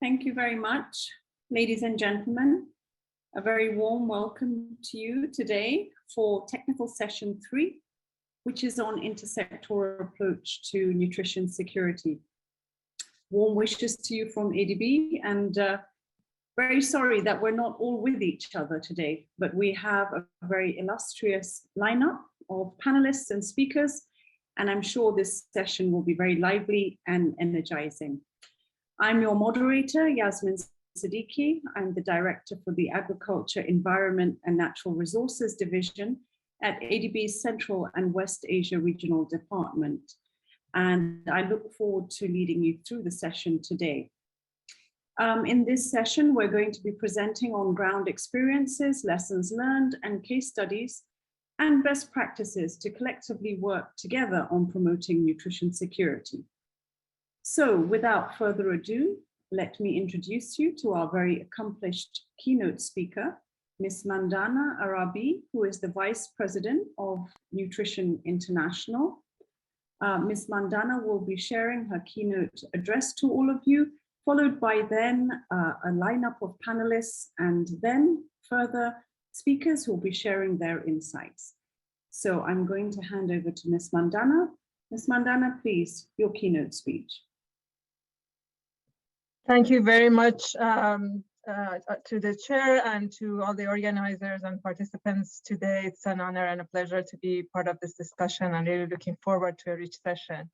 Thank you very much, ladies and gentlemen. A very warm welcome to you today for technical session 3, which is on intersectoral approach to nutrition security. Warm wishes to you from ADB, and very sorry that we're not all with each other today, but we have a very illustrious lineup of panelists and speakers, and I'm sure this session will be very lively and energizing. I'm your moderator, Yasmin Siddiqui. I'm the Director for the Agriculture, Environment and Natural Resources Division at ADB's Central and West Asia Regional Department. And I look forward to leading you through the session today. In this session, we're going to be presenting on-ground experiences, lessons learned, and case studies, and best practices to collectively work together on promoting nutrition security. So without further ado, let me introduce you to our very accomplished keynote speaker, Ms. Mandana Arabi, who is the Vice President of Nutrition International. Ms. Mandana will be sharing her keynote address to all of you, followed by then a lineup of panelists and then further speakers who will be sharing their insights. So I'm going to hand over to Ms. Mandana. Ms. Mandana, please, your keynote speech. Thank you very much to the chair and to all the organizers and participants today. It's an honor and a pleasure to be part of this discussion. I'm really looking forward to a rich session.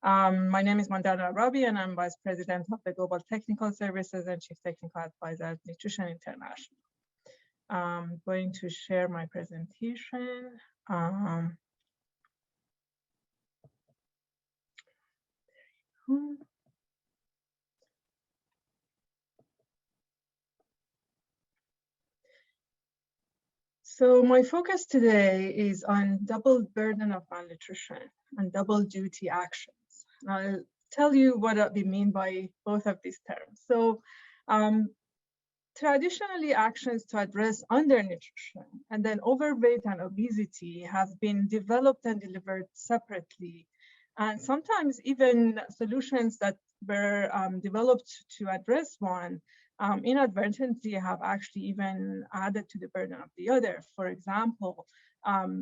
My name is Mandana Arabi, and I'm Vice President of the Global Technical Services and Chief Technical Advisor at Nutrition International. I'm going to share my presentation. So my focus today is on double burden of malnutrition and double duty actions. And I'll tell you what we mean by both of these terms. So traditionally, actions to address undernutrition and then overweight and obesity have been developed and delivered separately. And sometimes even solutions that were developed to address one inadvertently have actually even added to the burden of the other. For example,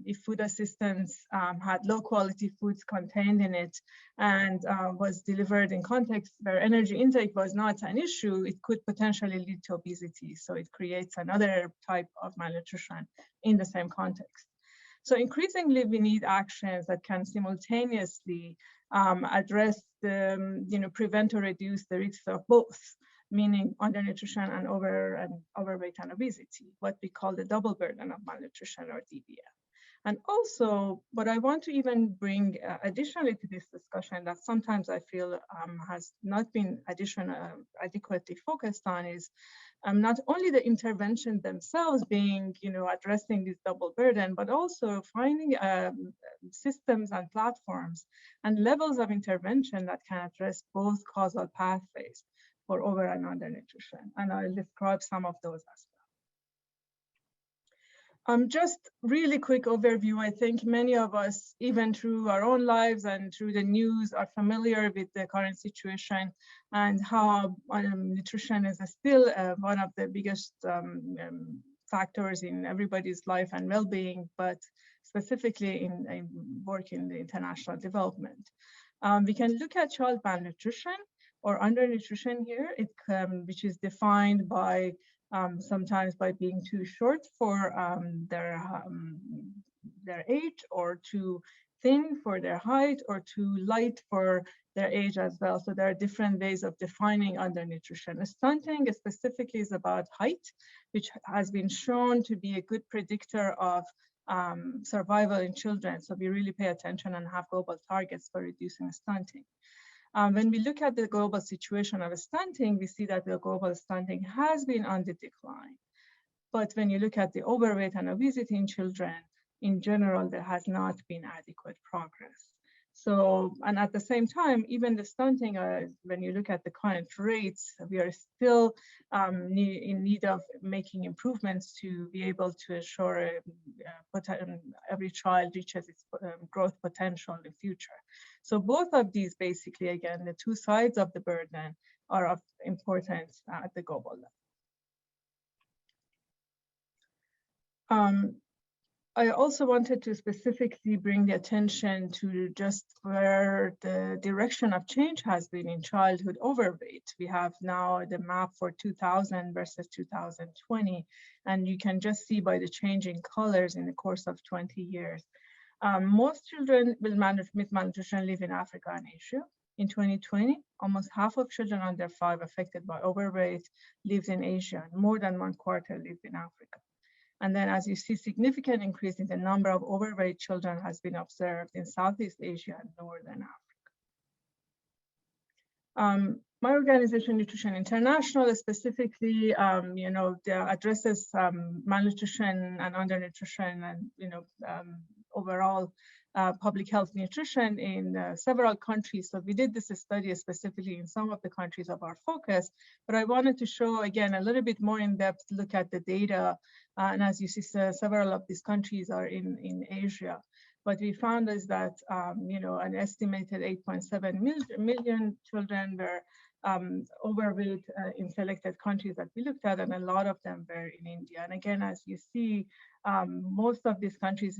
if food assistance had low quality foods contained in it and was delivered in context where energy intake was not an issue, it could potentially lead to obesity. So it creates another type of malnutrition in the same context. So increasingly, we need actions that can simultaneously address the, prevent or reduce the risks of both, meaning undernutrition and overweight and obesity, what we call the double burden of malnutrition, or DBM. And also, what I want to even bring additionally to this discussion that sometimes I feel has not been adequately focused on is not only the intervention themselves being, addressing this double burden, but also finding systems and platforms and levels of intervention that can address both causal pathways for over and undernutrition. And I'll describe some of those as well. Just really quick overview. I think many of us, even through our own lives and through the news, are familiar with the current situation and how nutrition is still one of the biggest factors in everybody's life and well-being, but specifically in work in the international development. We can look at child malnutrition or undernutrition here, which is defined by sometimes by being too short for their age, or too thin for their height, or too light for their age as well. So there are different ways of defining undernutrition. Stunting specifically is about height, which has been shown to be a good predictor of survival in children. So we really pay attention and have global targets for reducing stunting. When we look at the global situation of stunting, we see that the global stunting has been on the decline. But when you look at the overweight and obesity in children, in general, there has not been adequate progress. So, and at the same time, even the stunting, when you look at the current rates, we are still in need of making improvements to be able to ensure every child reaches its growth potential in the future. So both of these, basically, again, the two sides of the burden are of importance at the global level. I also wanted to specifically bring the attention to just where the direction of change has been in childhood overweight. We have now the map for 2000 versus 2020, and you can just see by the changing colors in the course of 20 years. Most children with malnutrition live in Africa and Asia. In 2020, almost half of children under 5 affected by overweight lived in Asia, and more than 1/4 lived in Africa. And then, as you see, significant increase in the number of overweight children has been observed in Southeast Asia and Northern Africa. My organization, Nutrition International, specifically, addresses malnutrition and undernutrition and, overall public health nutrition in several countries. So we did this study specifically in some of the countries of our focus, but I wanted to show, again, a little bit more in-depth look at the data. And as you see, several of these countries are in Asia. What we found is that, an estimated 8.7 million children were overweight in selected countries that we looked at, and a lot of them were in India. And again, as you see, most of these countries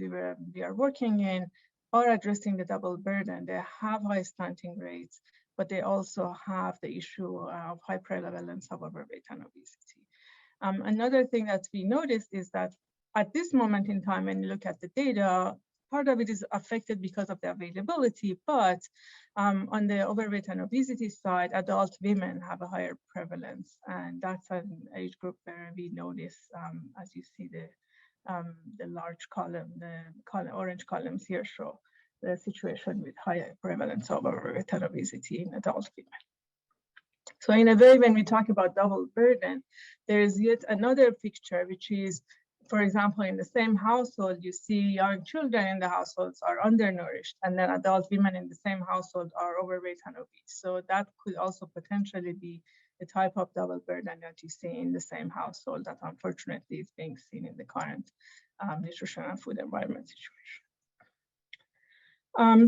we are working in are addressing the double burden. They have high stunting rates, but they also have the issue of high prevalence of overweight and obesity. Another thing that we noticed is that at this moment in time, when you look at the data, part of it is affected because of the availability, but on the overweight and obesity side, adult women have a higher prevalence, and that's an age group where we notice, as you see the large column, the orange columns here show the situation with higher prevalence of overweight and obesity in adult women. So in a way, when we talk about double burden, there is yet another picture, which is, for example, in the same household, you see young children in the households are undernourished, and then adult women in the same household are overweight and obese. So that could also potentially be the type of double burden that you see in the same household that unfortunately is being seen in the current nutrition and food environment situation.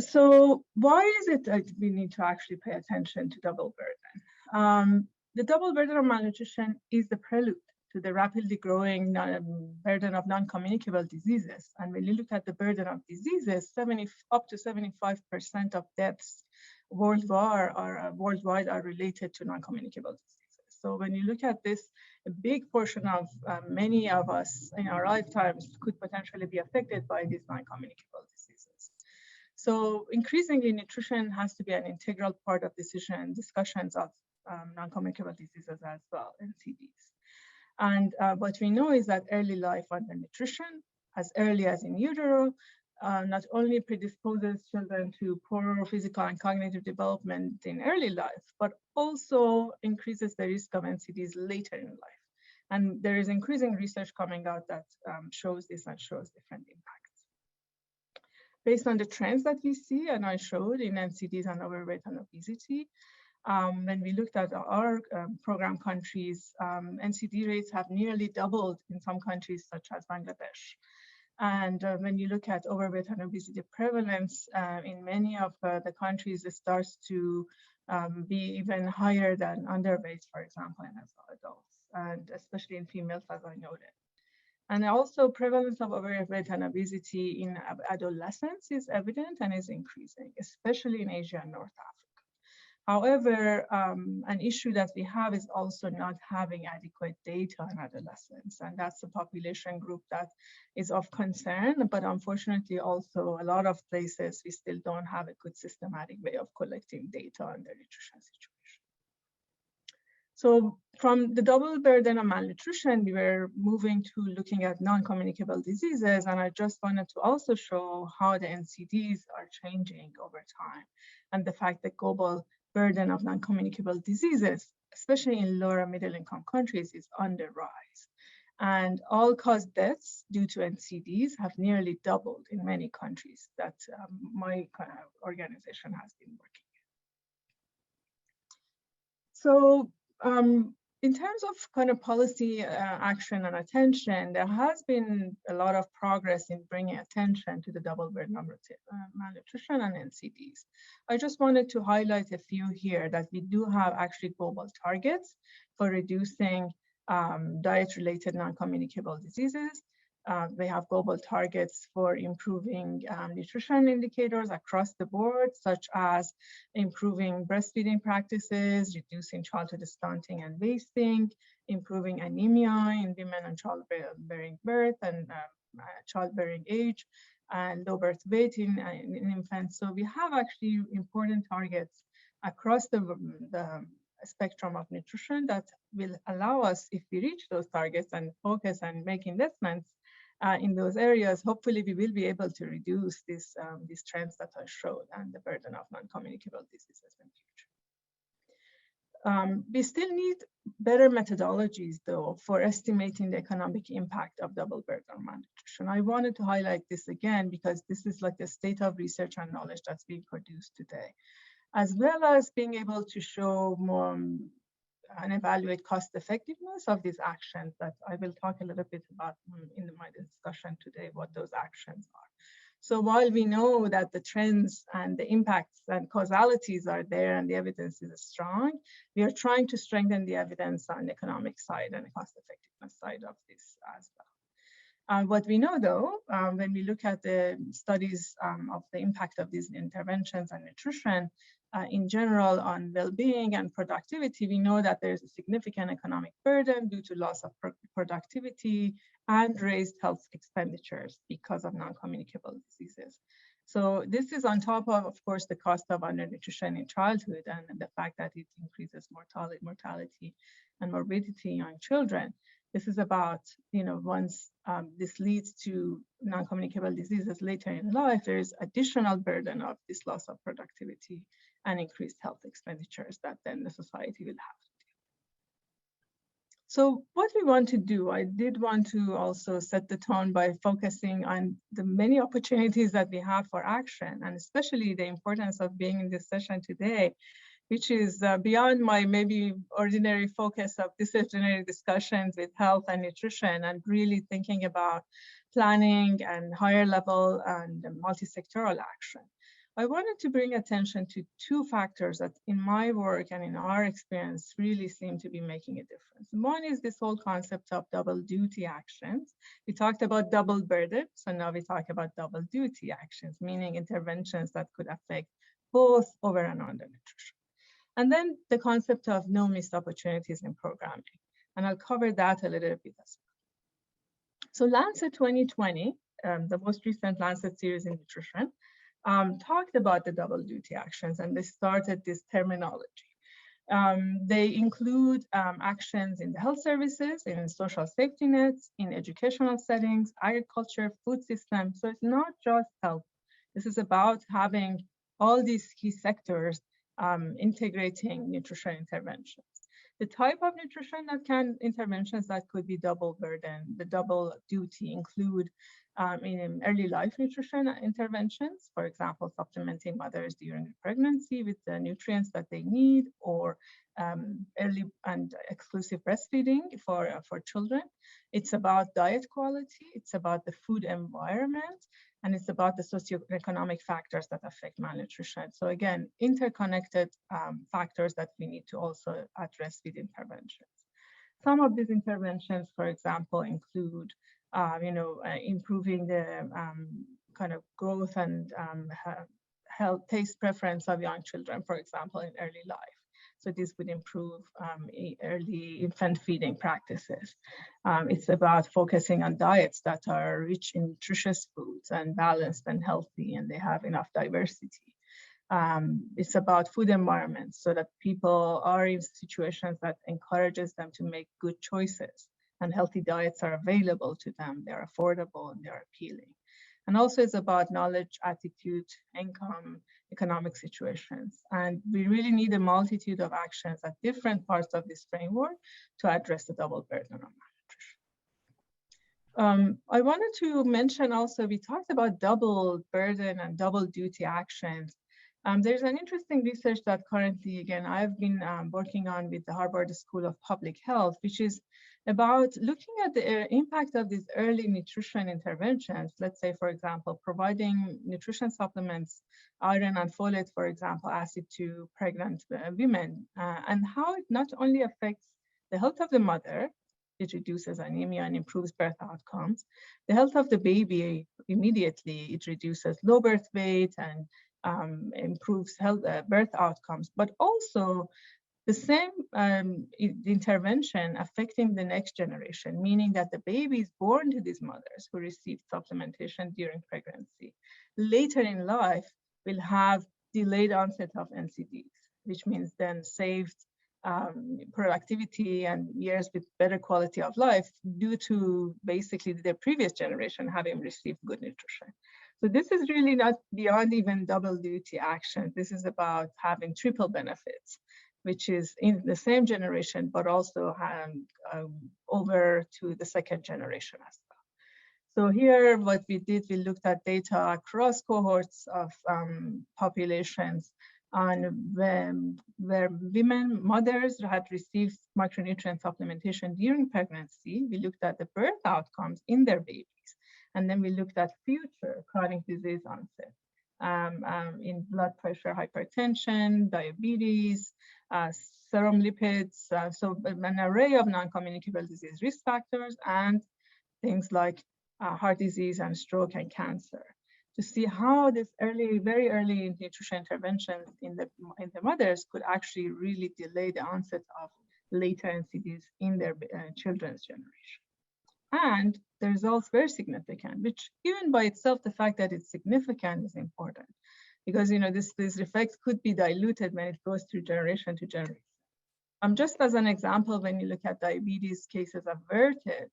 So why is it that we need to actually pay attention to double burden? The double burden of malnutrition is the prelude to the rapidly growing burden of non-communicable diseases. And when you look at the burden of diseases, up to 75% of deaths worldwide are related to non-communicable diseases. So when you look at this, a big portion of many of us in our lifetimes could potentially be affected by these non-communicable diseases. So increasingly, nutrition has to be an integral part of discussions of non-communicable diseases as well, NCDs. And what we know is that early life undernutrition, as early as in utero, not only predisposes children to poor physical and cognitive development in early life, but also increases the risk of NCDs later in life. And there is increasing research coming out that shows this and shows different impacts. Based on the trends that we see, and I showed in NCDs and overweight and obesity, when we looked at our program countries, NCD rates have nearly doubled in some countries such as Bangladesh. And when you look at overweight and obesity prevalence in many of the countries, it starts to be even higher than underweight, for example, in adults, and especially in females, as I noted. And also prevalence of overweight and obesity in adolescents is evident and is increasing, especially in Asia and North Africa. However, an issue that we have is also not having adequate data on adolescents, and that's a population group that is of concern, but unfortunately also a lot of places we still don't have a good systematic way of collecting data on their nutrition situation. So from the double burden of malnutrition, we were moving to looking at non-communicable diseases, and I just wanted to also show how the NCDs are changing over time, and the fact that global burden of non-communicable diseases, especially in lower and middle income countries, is on the rise. And all-cause deaths due to NCDs have nearly doubled in many countries that my organization has been working in. So in terms of kind of policy action and attention, there has been a lot of progress in bringing attention to the double burden of malnutrition and NCDs. I just wanted to highlight a few here that we do have actually global targets for reducing diet-related non-communicable diseases. They have global targets for improving nutrition indicators across the board, such as improving breastfeeding practices, reducing childhood stunting and wasting, improving anemia in women and childbearing birth and childbearing age, and low birth weight in infants. So we have actually important targets across the spectrum of nutrition that will allow us, if we reach those targets and focus and make investments in those areas, hopefully we will be able to reduce these trends that I showed and the burden of non-communicable diseases in the future. We still need better methodologies, though, for estimating the economic impact of double burden malnutrition. I wanted to highlight this again because this is like the state of research and knowledge that's being produced today, as well as being able to show more and evaluate cost effectiveness of these actions that I will talk a little bit about in my discussion today, what those actions are. So while we know that the trends and the impacts and causalities are there and the evidence is strong, we are trying to strengthen the evidence on the economic side and the cost effectiveness side of this as well. What we know, though, when we look at the studies of the impact of these interventions and nutrition in general on well-being and productivity, we know that there's a significant economic burden due to loss of productivity and raised health expenditures because of non-communicable diseases. So this is on top of course, the cost of undernutrition in childhood and the fact that it increases mortality and morbidity in young children. This is about, once this leads to non-communicable diseases later in life, there is additional burden of this loss of productivity and increased health expenditures that then the society will have to do. So what we want to do, I did want to also set the tone by focusing on the many opportunities that we have for action, and especially the importance of being in this session today, which is beyond my maybe ordinary focus of disciplinary discussions with health and nutrition, and really thinking about planning and higher level and multi-sectoral action. I wanted to bring attention to two factors that in my work and in our experience really seem to be making a difference. One is this whole concept of double duty actions. We talked about double burden, so now we talk about double duty actions, meaning interventions that could affect both over and undernutrition. And then the concept of no missed opportunities in programming. And I'll cover that a little bit as well. So Lancet 2020, the most recent Lancet series in nutrition, talked about the double duty actions, and they started this terminology. They include actions in the health services, in social safety nets, in educational settings, agriculture, food systems. So it's not just health. This is about having all these key sectors integrating nutrition interventions. The type of nutrition interventions that could be double burden, the double duty include in early life nutrition interventions, for example, supplementing mothers during pregnancy with the nutrients that they need, or early and exclusive breastfeeding for children. It's about diet quality, it's about the food environment, and it's about the socioeconomic factors that affect malnutrition. So again, interconnected factors that we need to also address with interventions. Some of these interventions, for example, include improving the kind of growth and health, taste preference of young children, for example, in early life. So this would improve early infant feeding practices. It's about focusing on diets that are rich in nutritious foods and balanced and healthy, and they have enough diversity. It's about food environments so that people are in situations that encourages them to make good choices, and healthy diets are available to them. They're affordable and they're appealing. And also it's about knowledge, attitude, income, economic situations. And we really need a multitude of actions at different parts of this framework to address the double burden of malnutrition. I wanted to mention also, we talked about double burden and double duty actions. There's an interesting research that currently, again, I've been working on with the Harvard School of Public Health, which is about looking at the impact of these early nutrition interventions. Let's say, for example, providing nutrition supplements, iron and folate, for example, acid to pregnant women, and how it not only affects the health of the mother, it reduces anemia and improves birth outcomes. The health of the baby, immediately, it reduces low birth weight and improves birth outcomes, but also the same intervention affecting the next generation, meaning that the babies born to these mothers who received supplementation during pregnancy, later in life will have delayed onset of NCDs, which means then saved productivity and years with better quality of life due to basically their previous generation having received good nutrition. So this is really not beyond even double duty action. This is about having triple benefits, which is in the same generation, but also over to the second generation as well. So here, what we did, we looked at data across cohorts of populations on where women, mothers had received micronutrient supplementation during pregnancy. We looked at the birth outcomes in their babies. And then we looked at future chronic disease onset in blood pressure, hypertension, diabetes, serum lipids, so an array of non-communicable disease risk factors and things like heart disease and stroke and cancer, to see how this very early nutrition interventions in the mothers could actually really delay the onset of later NCDs in their children's generation. And the results were significant, which even by itself, the fact that it's significant is important, because these effects could be diluted when it goes through generation to generation. Just as an example, when you look at diabetes cases averted,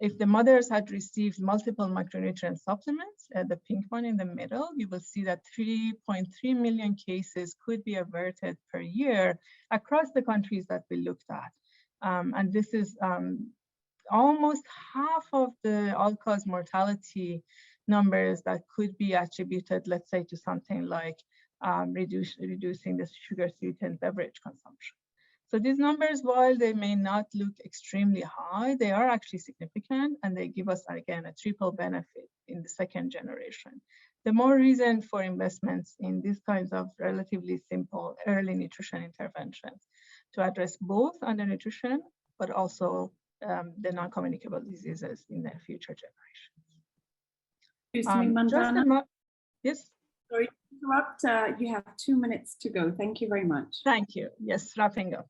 if the mothers had received multiple micronutrient supplements, the pink one in the middle, you will see that 3.3 million cases could be averted per year across the countries that we looked at. And this is almost half of the all-cause mortality numbers that could be attributed, let's say, to something like reducing the sugar-sweetened beverage consumption. So these numbers, while they may not look extremely high, they are actually significant, and they give us, again, a triple benefit in the second generation. The more reason for investments in these kinds of relatively simple early nutrition interventions to address both undernutrition, but also the non-communicable diseases in the future generations. Yes? Sorry to interrupt. You have 2 minutes to go. Thank you very much. Thank you. Yes, wrapping up.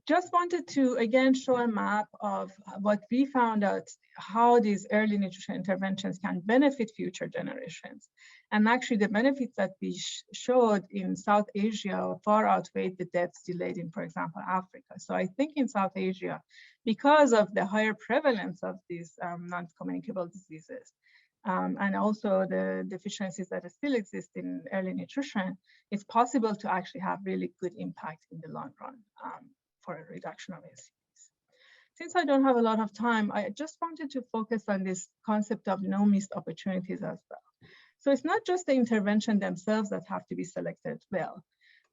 Just wanted to, again, show a map of what we found out, how these early nutrition interventions can benefit future generations. And actually, the benefits that we showed in South Asia far outweighed the deaths delayed in, for example, Africa. So I think in South Asia, because of the higher prevalence of these non-communicable diseases, and also the deficiencies that still exist in early nutrition, it's possible to actually have really good impact in the long run for a reduction of NCDs. Since I don't have a lot of time, I just wanted to focus on this concept of no missed opportunities as well. So it's not just the intervention themselves that have to be selected well.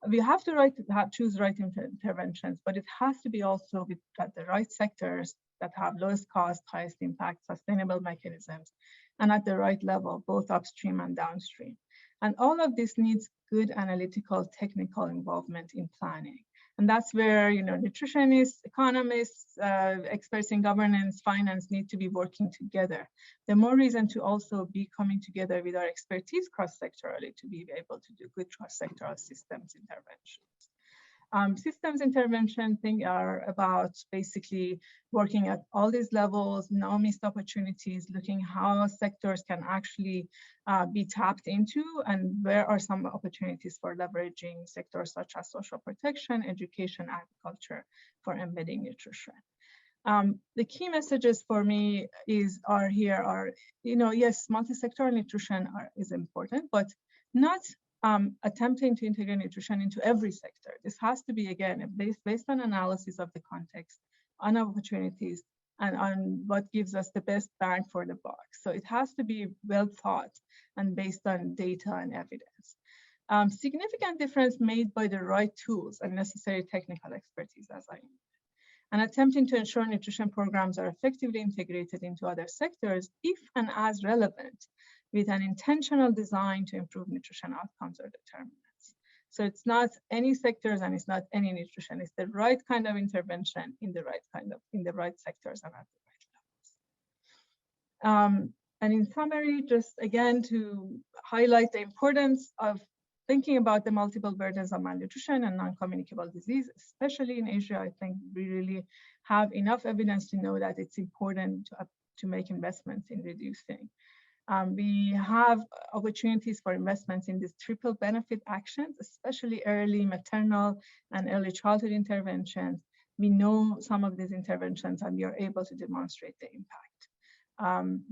We have to choose right interventions, but it has to be also at the right sectors that have lowest cost, highest impact, sustainable mechanisms, and at the right level, both upstream and downstream. And all of this needs good analytical, technical involvement in planning. And that's where nutritionists, economists, experts in governance, finance need to be working together. The more reason to also be coming together with our expertise cross-sectorally to be able to do good cross-sectoral systems interventions. Systems intervention are about basically working at all these levels, no missed opportunities, looking how sectors can actually be tapped into, and where are some opportunities for leveraging sectors such as social protection, education, agriculture for embedding nutrition. The key messages for me are yes, multi-sectoral nutrition is important, but not attempting to integrate nutrition into every sector. This has to be, again, based on analysis of the context, on opportunities, and on what gives us the best bang for the buck. So it has to be well thought and based on data and evidence. Significant difference made by the right tools and necessary technical expertise, as I mentioned. And attempting to ensure nutrition programs are effectively integrated into other sectors, if and as relevant, with an intentional design to improve nutrition outcomes or determinants. So it's not any sectors and it's not any nutrition, it's the right kind of intervention in the right sectors and at the right levels. And in summary, just again to highlight the importance of thinking about the multiple burdens of malnutrition and non-communicable disease, especially in Asia. I think we really have enough evidence to know that it's important to make investments in reducing. We have opportunities for investments in these triple benefit actions, especially early maternal and early childhood interventions. We know some of these interventions and we are able to demonstrate the impact.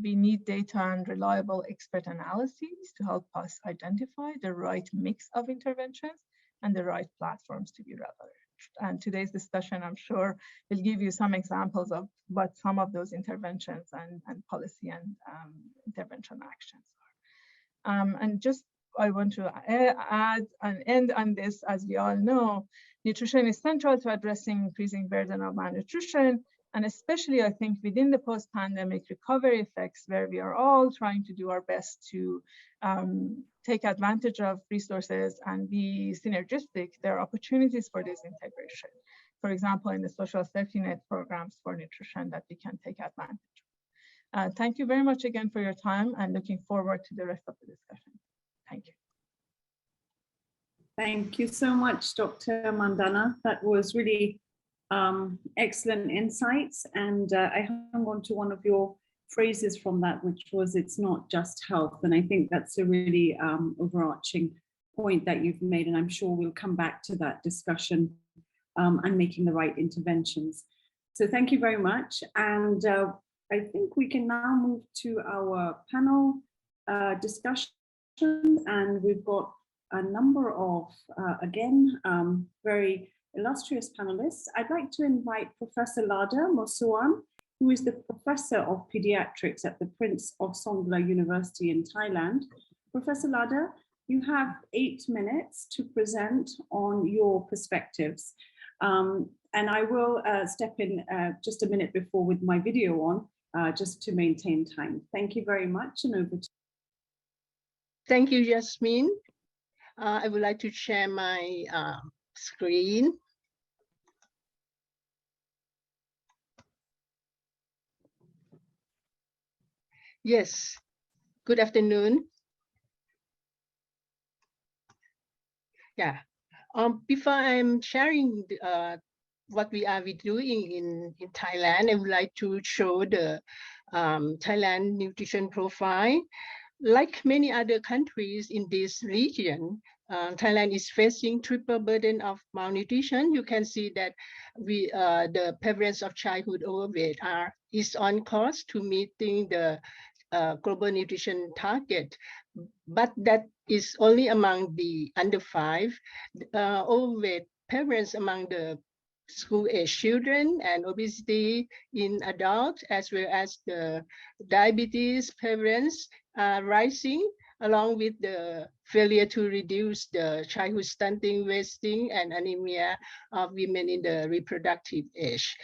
We need data and reliable expert analyses to help us identify the right mix of interventions and the right platforms to be relevant. And today's discussion, I'm sure, will give you some examples of what some of those interventions and policy and intervention actions are. And just I want to add and end on this, as we all know, nutrition is central to addressing increasing burden of malnutrition, and especially, I think, within the post-pandemic recovery effects, where we are all trying to do our best to take advantage of resources and be synergistic, there are opportunities for this integration. For example, in the social safety net programs for nutrition that we can take advantage of. Thank you very much again for your time, and looking forward to the rest of the discussion. Thank you. Thank you so much, Dr. Mandana. That was really excellent insights, and I hung on to one of your phrases from that, which was, it's not just health. And I think that's a really overarching point that you've made, and I'm sure we'll come back to that discussion and making the right interventions. So thank you very much. And I think we can now move to our panel discussion, and we've got a number of, again, very illustrious panelists. I'd like to invite Professor Lada Mosuan, who is the Professor of Pediatrics at the Prince of Songkla University in Thailand. Professor Lada, you have 8 minutes to present on your perspectives. And I will step in just a minute before with my video on, just to maintain time. Thank you very much, and over to you. Thank you, Yasmin. I would like to share my screen. Yes, good afternoon. Yeah, before I'm sharing what we are doing in Thailand, I would like to show the Thailand nutrition profile. Like many other countries in this region, Thailand is facing triple burden of malnutrition. You can see that the prevalence of childhood overweight is on course to meeting the global nutrition target, but that is only among the under 5. Overweight prevalence among the school-age children and obesity in adults, as well as the diabetes prevalence rising, along with the failure to reduce the childhood stunting, wasting, and anemia of women in the reproductive age.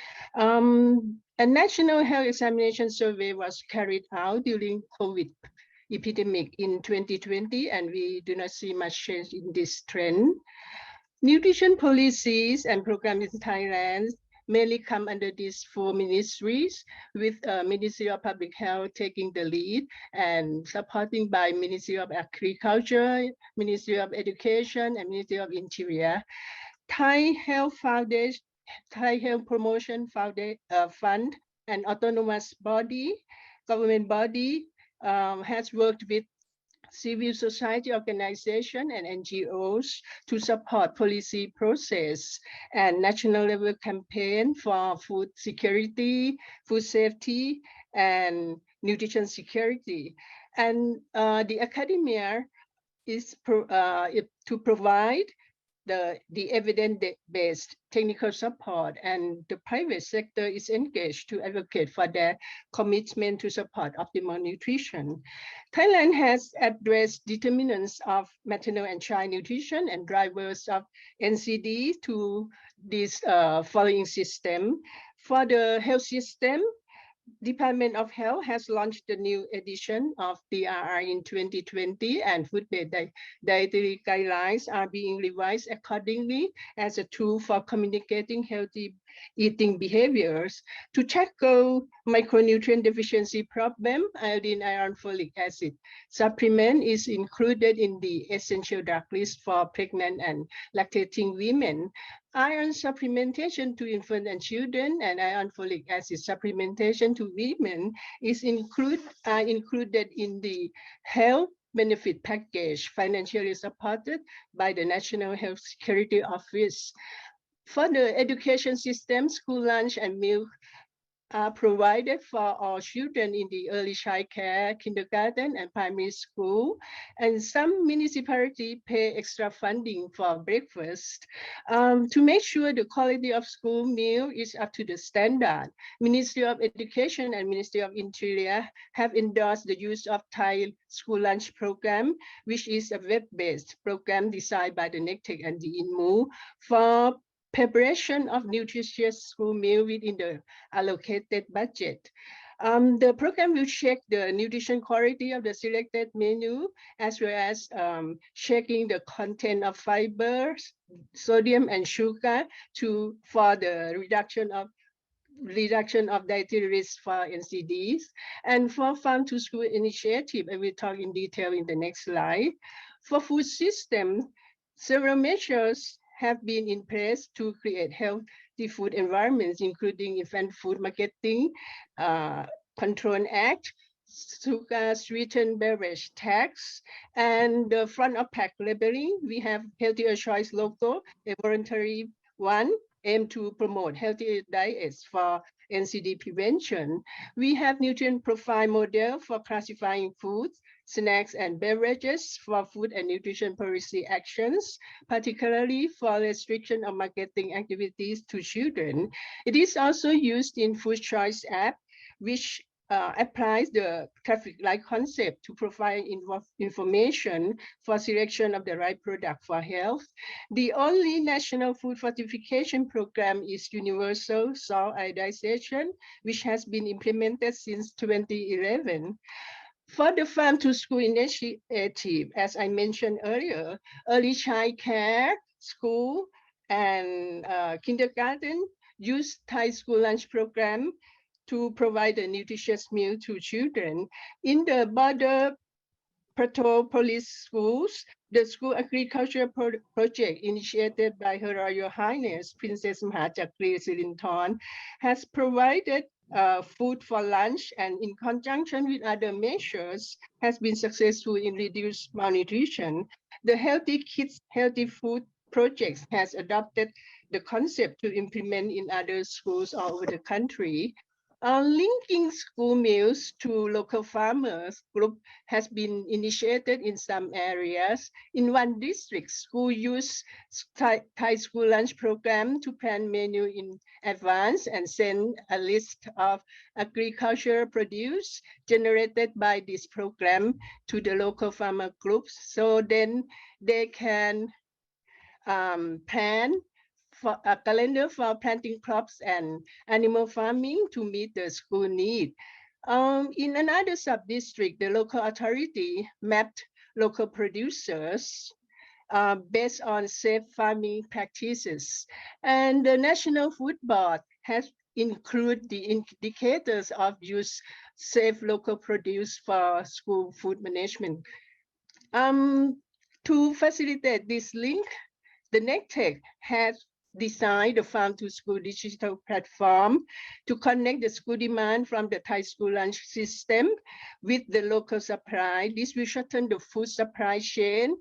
A national health examination survey was carried out during COVID epidemic in 2020, and we do not see much change in this trend. Nutrition policies and programs in Thailand mainly come under these 4 ministries, with Ministry of Public Health taking the lead and supporting by Ministry of Agriculture, Ministry of Education, and Ministry of Interior. Thai Health Foundation, Thai Health Promotion Fund, an autonomous body, government body, has worked with civil society organization and NGOs to support policy process and national level campaign for food security, food safety, and nutrition security. And the academia is to provide the evidence-based technical support, and the private sector is engaged to advocate for their commitment to support optimal nutrition. Thailand has addressed determinants of maternal and child nutrition and drivers of NCD to this following system. For the health system, Department of Health has launched the new edition of DRR in 2020, and food-based dietary guidelines are being revised accordingly as a tool for communicating healthy eating behaviors. To tackle micronutrient deficiency problem, iodine, iron, folic acid supplement is included in the essential drug list for pregnant and lactating women. Iron supplementation to infants and children and iron folic acid supplementation to women is included in the health benefit package financially supported by the National Health Security Office. For the education system, school lunch and meal are provided for all children in the early child care, kindergarten, and primary school. And some municipalities pay extra funding for breakfast. To make sure the quality of school meal is up to the standard, Ministry of Education and Ministry of Interior have endorsed the use of Thai school lunch program, which is a web-based program designed by the NECTEC and the INMU for preparation of nutritious school meal within the allocated budget. The program will check the nutrition quality of the selected menu, as well as checking the content of fibers, sodium, and sugar for the reduction of dietary risk for NCDs. And for Farm to School initiative, I will talk in detail in the next slide. For food systems, several measures have been in place to create healthy food environments, including Infant Food Marketing Control Act, sugar sweetened beverage tax, and the front of pack labeling. We have Healthier Choice logo, a voluntary one aimed to promote healthy diets for NCD prevention. We have nutrient profile model for classifying foods, snacks, and beverages for food and nutrition policy actions, particularly for restriction of marketing activities to children. It is also used in Food Choice app, which applies the traffic light concept to provide information for selection of the right product for health. The only national food fortification program is universal salt iodization, which has been implemented since 2011. For the Farm to School initiative, as I mentioned earlier, early child care, school, and kindergarten use Thai school lunch program to provide a nutritious meal to children. In the border patrol police schools, the school agriculture project initiated by Her Royal Highness Princess Mahachakri Sirinthorn has provided food for lunch, and in conjunction with other measures has been successful in reduced malnutrition. The Healthy Kids, Healthy Food projects has adopted the concept to implement in other schools all over the country. Linking school meals to local farmers group has been initiated in some areas. In one district, school use Thai school lunch program to plan menu in advance and send a list of agricultural produce generated by this program to the local farmer groups. So then they can plan for a calendar for planting crops and animal farming to meet the school need. In another sub-district, the local authority mapped local producers based on safe farming practices. And the National Food Board has included the indicators of use safe local produce for school food management. To facilitate this link, the NECTEC has designed the Farm to School digital platform to connect the school demand from the Thai school lunch system with the local supply. This will shorten the food supply chain,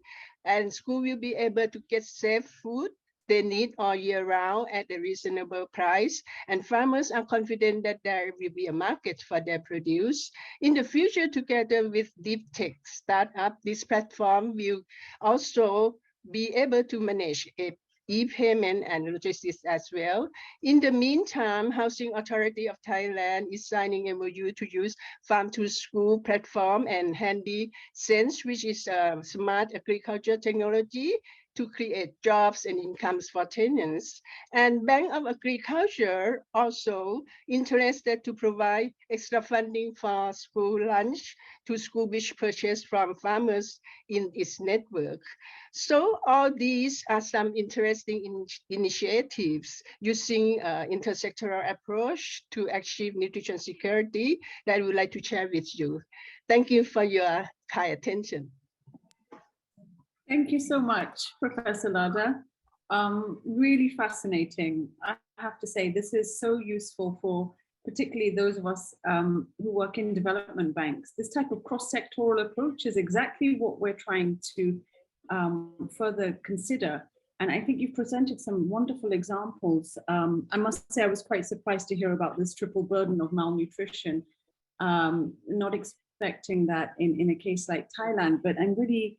and school will be able to get safe food they need all year round at a reasonable price. And farmers are confident that there will be a market for their produce. In the future, together with deep tech startup, this platform will also be able to manage e-payment and logistics as well. In the meantime, Housing Authority of Thailand is signing a MOU to use Farm to School platform and Handy Sense, which is smart agriculture technology to create jobs and incomes for tenants. And Bank of Agriculture also interested to provide extra funding for school lunch to school which purchased from farmers in its network. So all these are some interesting initiatives using intersectoral approach to achieve nutrition security that I would like to share with you. Thank you for your kind attention. Thank you so much, Professor Lada. Really fascinating. I have to say, this is so useful for particularly those of us who work in development banks. This type of cross-sectoral approach is exactly what we're trying to further consider. And I think you've presented some wonderful examples. I must say I was quite surprised to hear about this triple burden of malnutrition, not expecting that in a case like Thailand, but I'm really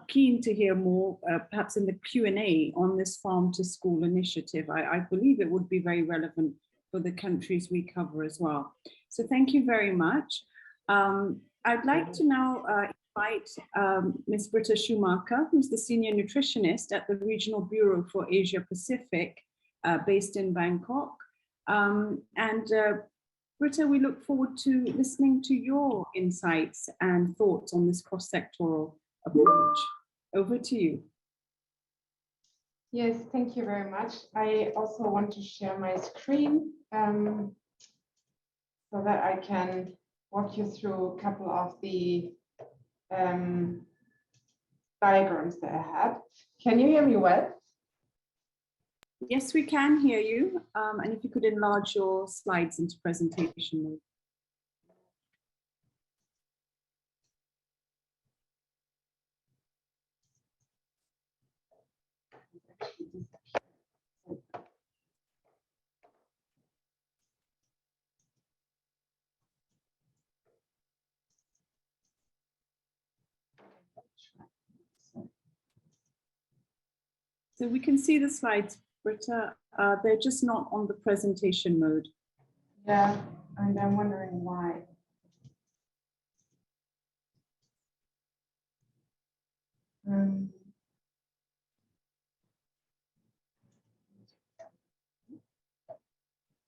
keen to hear more, perhaps in the Q&A on this farm to school initiative. I believe it would be very relevant for the countries we cover as well. So thank you very much. I'd like to now invite Ms. Britta Schumacher, who's the Senior Nutritionist at the Regional Bureau for Asia Pacific, based in Bangkok. Britta, we look forward to listening to your insights and thoughts on this cross-sectoral approach. Over to you. Yes, thank you very much. I also want to share my screen so that I can walk you through a couple of the diagrams that I had. Can you hear me well? Yes, we can hear you. And if you could enlarge your slides into presentation mode. So we can see the slides, Britta. They're just not on the presentation mode. Yeah, and I'm wondering why.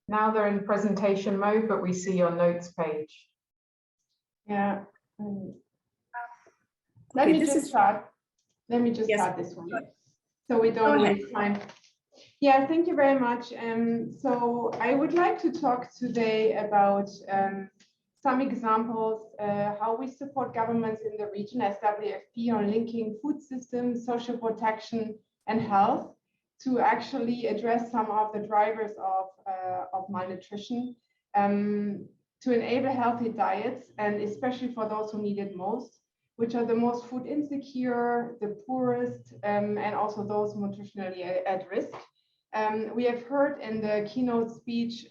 Now they're in presentation mode, but we see your notes page. Yeah. Let me just start this one. So we don't waste time. Yeah, thank you very much. So I would like to talk today about some examples, how we support governments in the region as WFP on linking food systems, social protection, and health to actually address some of the drivers of malnutrition, to enable healthy diets, and especially for those who need it most, which are the most food insecure, the poorest, and also those nutritionally at risk. We have heard in the keynote speech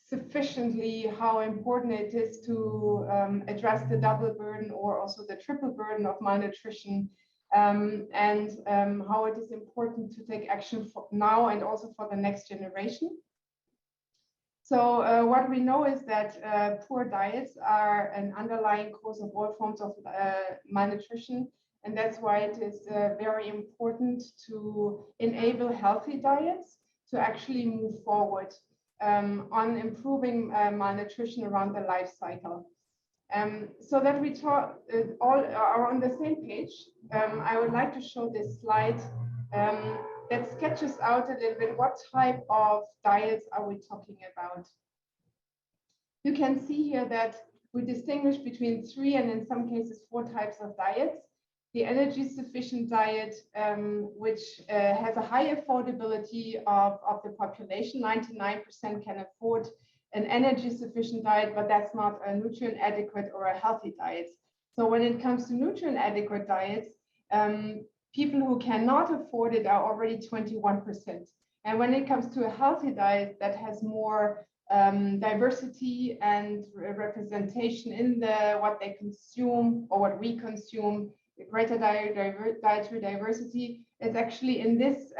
sufficiently how important it is to address the double burden or also the triple burden of malnutrition, and how it is important to take action for now and also for the next generation. So what we know is that poor diets are an underlying cause of all forms of malnutrition, and that's why it is very important to enable healthy diets to actually move forward on improving malnutrition around the life cycle. So that we talk all are on the same page, I would like to show this slide that sketches out a little bit what type of diets are we talking about. You can see here that we distinguish between 3 and in some cases 4 types of diets. The energy sufficient diet, which has a high affordability of the population. 99% can afford an energy sufficient diet, but that's not a nutrient adequate or a healthy diet. So when it comes to nutrient adequate diets, people who cannot afford it are already 21%. And when it comes to a healthy diet that has more diversity and representation in what they consume or what we consume, greater dietary diversity, is actually in this,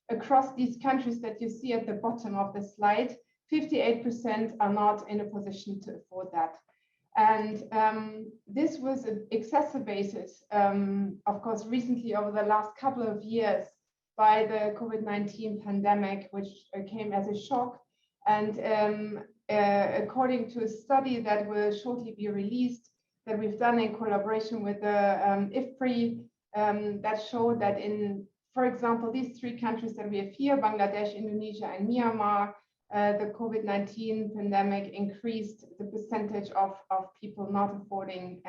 across these countries that you see at the bottom of the slide, 58% are not in a position to afford that. And this was exacerbated, of course, recently over the last couple of years by the COVID-19 pandemic, which came as a shock. And according to a study that will shortly be released, that we've done in collaboration with the IFPRI, that showed that in, for example, these three countries that we have here, Bangladesh, Indonesia, and Myanmar, the COVID-19 pandemic increased the percentage of people not affording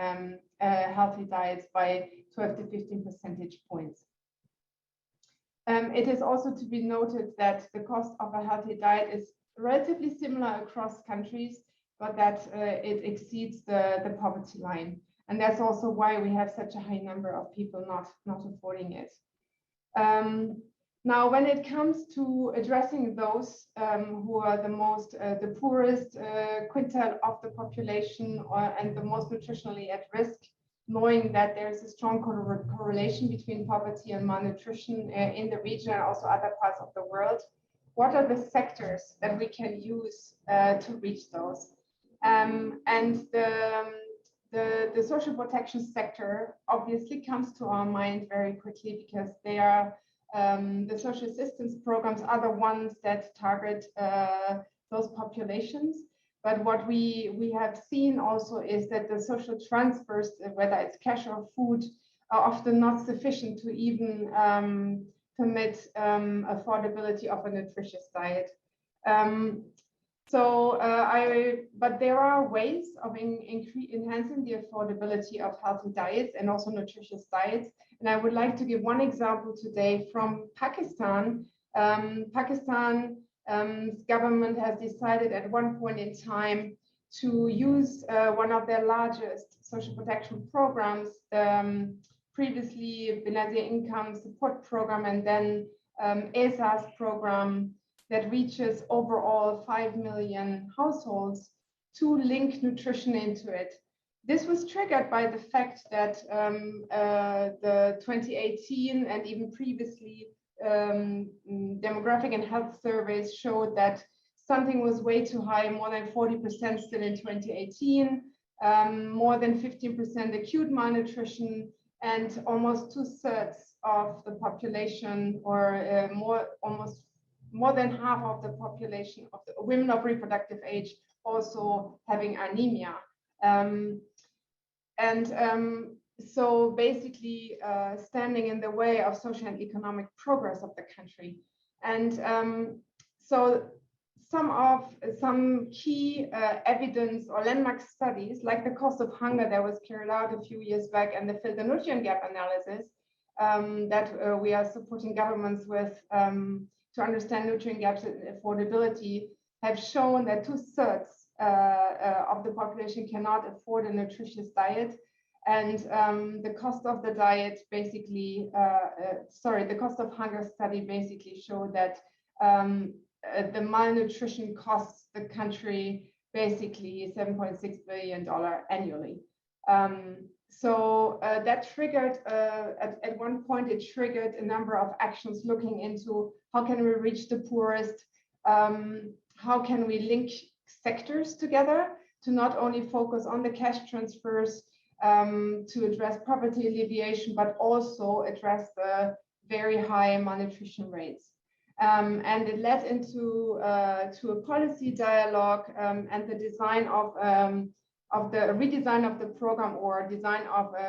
healthy diets by 12 to 15 percentage points. It is also to be noted that the cost of a healthy diet is relatively similar across countries, but that it exceeds the poverty line. And that's also why we have such a high number of people not affording it. Now, when it comes to addressing those who are the poorest quintile of the population and the most nutritionally at risk, knowing that there's a strong correlation between poverty and malnutrition in the region and also other parts of the world, what are the sectors that we can use to reach those? And the social protection sector obviously comes to our mind very quickly because they are the social assistance programs are the ones that target those populations. But what we have seen also is that the social transfers, whether it's cash or food, are often not sufficient to even permit affordability of a nutritious diet. But there are ways of enhancing the affordability of healthy diets and also nutritious diets. And I would like to give one example today from Pakistan. Pakistan's government has decided at one point in time to use one of their largest social protection programs, previously Benazir Income Support Program, and then ESA's program that reaches overall 5 million households to link nutrition into it. This was triggered by the fact that the 2018 and even previously demographic and health surveys showed that something was way too high, more than 40% still in 2018, more than 15% acute malnutrition, and almost 2/3 of the population, or more than half of the population of the women of reproductive age also having anemia. So basically standing in the way of social and economic progress of the country. And so some key evidence or landmark studies, like the cost of hunger that was carried out a few years back, and the filter nutrient gap analysis that we are supporting governments with to understand nutrient gaps and affordability, have shown that 2/3 of the population cannot afford a nutritious diet. And the cost of the diet basically, the cost of hunger study basically showed that the malnutrition costs the country basically $7.6 billion annually. So that triggered, at one point, it triggered a number of actions looking into how can we reach the poorest, how can we link sectors together to not only focus on the cash transfers to address poverty alleviation, but also address the very high malnutrition rates. And it led into to a policy dialogue and the design of the redesign of the program, or design of a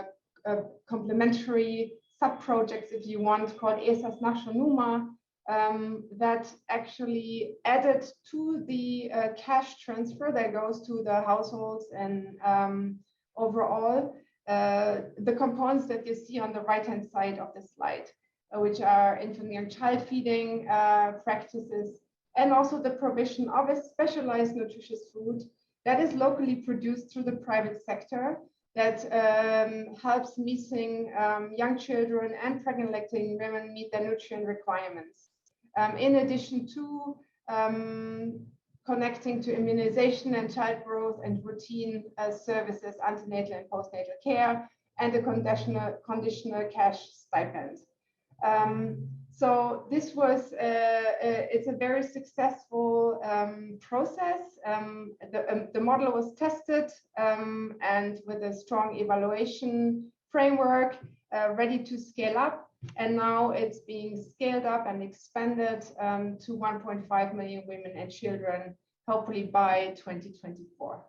complementary sub-projects, if you want, called ESA's Nationuma, that actually added to the cash transfer that goes to the households and overall the components that you see on the right-hand side of the slide, which are infant and child feeding practices, and also the provision of a specialized nutritious food that is locally produced through the private sector, that helps meeting young children and pregnant lactating women meet their nutrient requirements. In addition to connecting to immunization and child growth and routine services, antenatal and postnatal care, and a conditional cash stipend. So this was, it's a very successful process. The model was tested and with a strong evaluation framework, ready to scale up. And now it's being scaled up and expanded to 1.5 million women and children, hopefully by 2024.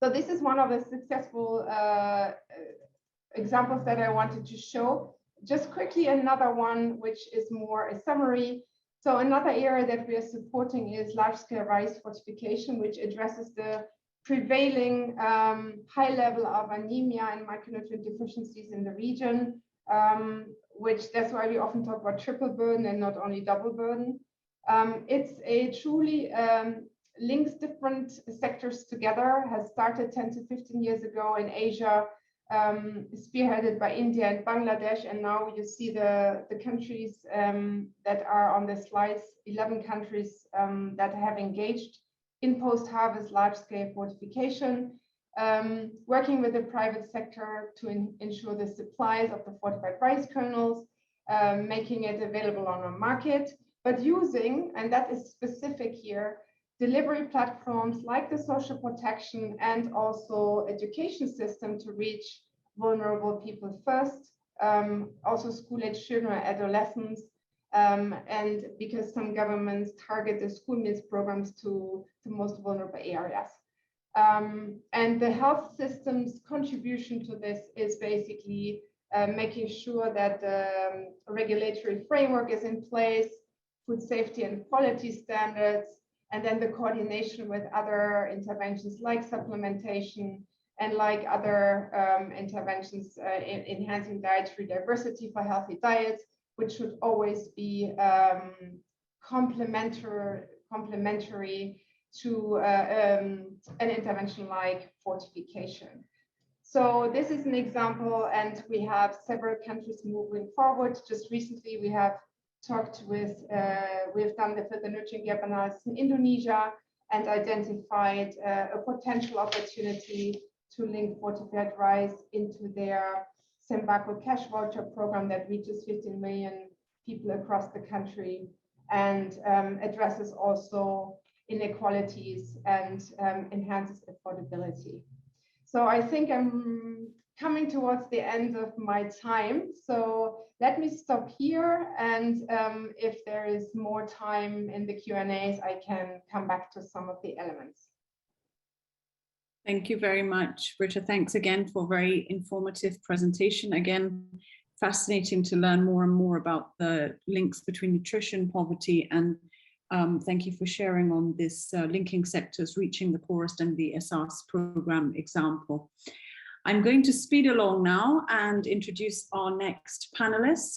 So this is one of the successful examples that I wanted to show. Just quickly, another one, which is more a summary. So another area that we are supporting is large-scale rice fortification, which addresses the prevailing high level of anemia and micronutrient deficiencies in the region, which that's why we often talk about triple burden and not only double burden. It's a truly links different sectors together, has started 10 to 15 years ago in Asia, spearheaded by India and Bangladesh, and now you see the countries that are on the slides, 11 countries that have engaged in post-harvest large-scale fortification, working with the private sector to ensure the supplies of the fortified rice kernels, making it available on a market, but using, and that is specific here, delivery platforms like the social protection and also education system to reach vulnerable people first, also school-age children or adolescents, and because some governments target the school meals programs to the most vulnerable areas. And the health system's contribution to this is basically making sure that the regulatory framework is in place, food safety and quality standards, and then the coordination with other interventions like supplementation and like other interventions enhancing dietary diversity for healthy diets, which should always be complementary to an intervention like fortification. So this is an example, and we have several countries moving forward. Just recently, we have talked with, we've done the nutrient gap analysis in Indonesia and identified a potential opportunity to link fortified rice into their Sembako cash voucher program that reaches 15 million people across the country and addresses also inequalities and enhances affordability. So I think I'm coming towards the end of my time. So let me stop here, and if there is more time in the Q&As, I can come back to some of the elements. Thank you very much, Britta. Thanks again for a very informative presentation. Again, fascinating to learn more and more about the links between nutrition, poverty, and thank you for sharing on this linking sectors, reaching the poorest, and the SRS program example. I'm going to speed along now and introduce our next panelists.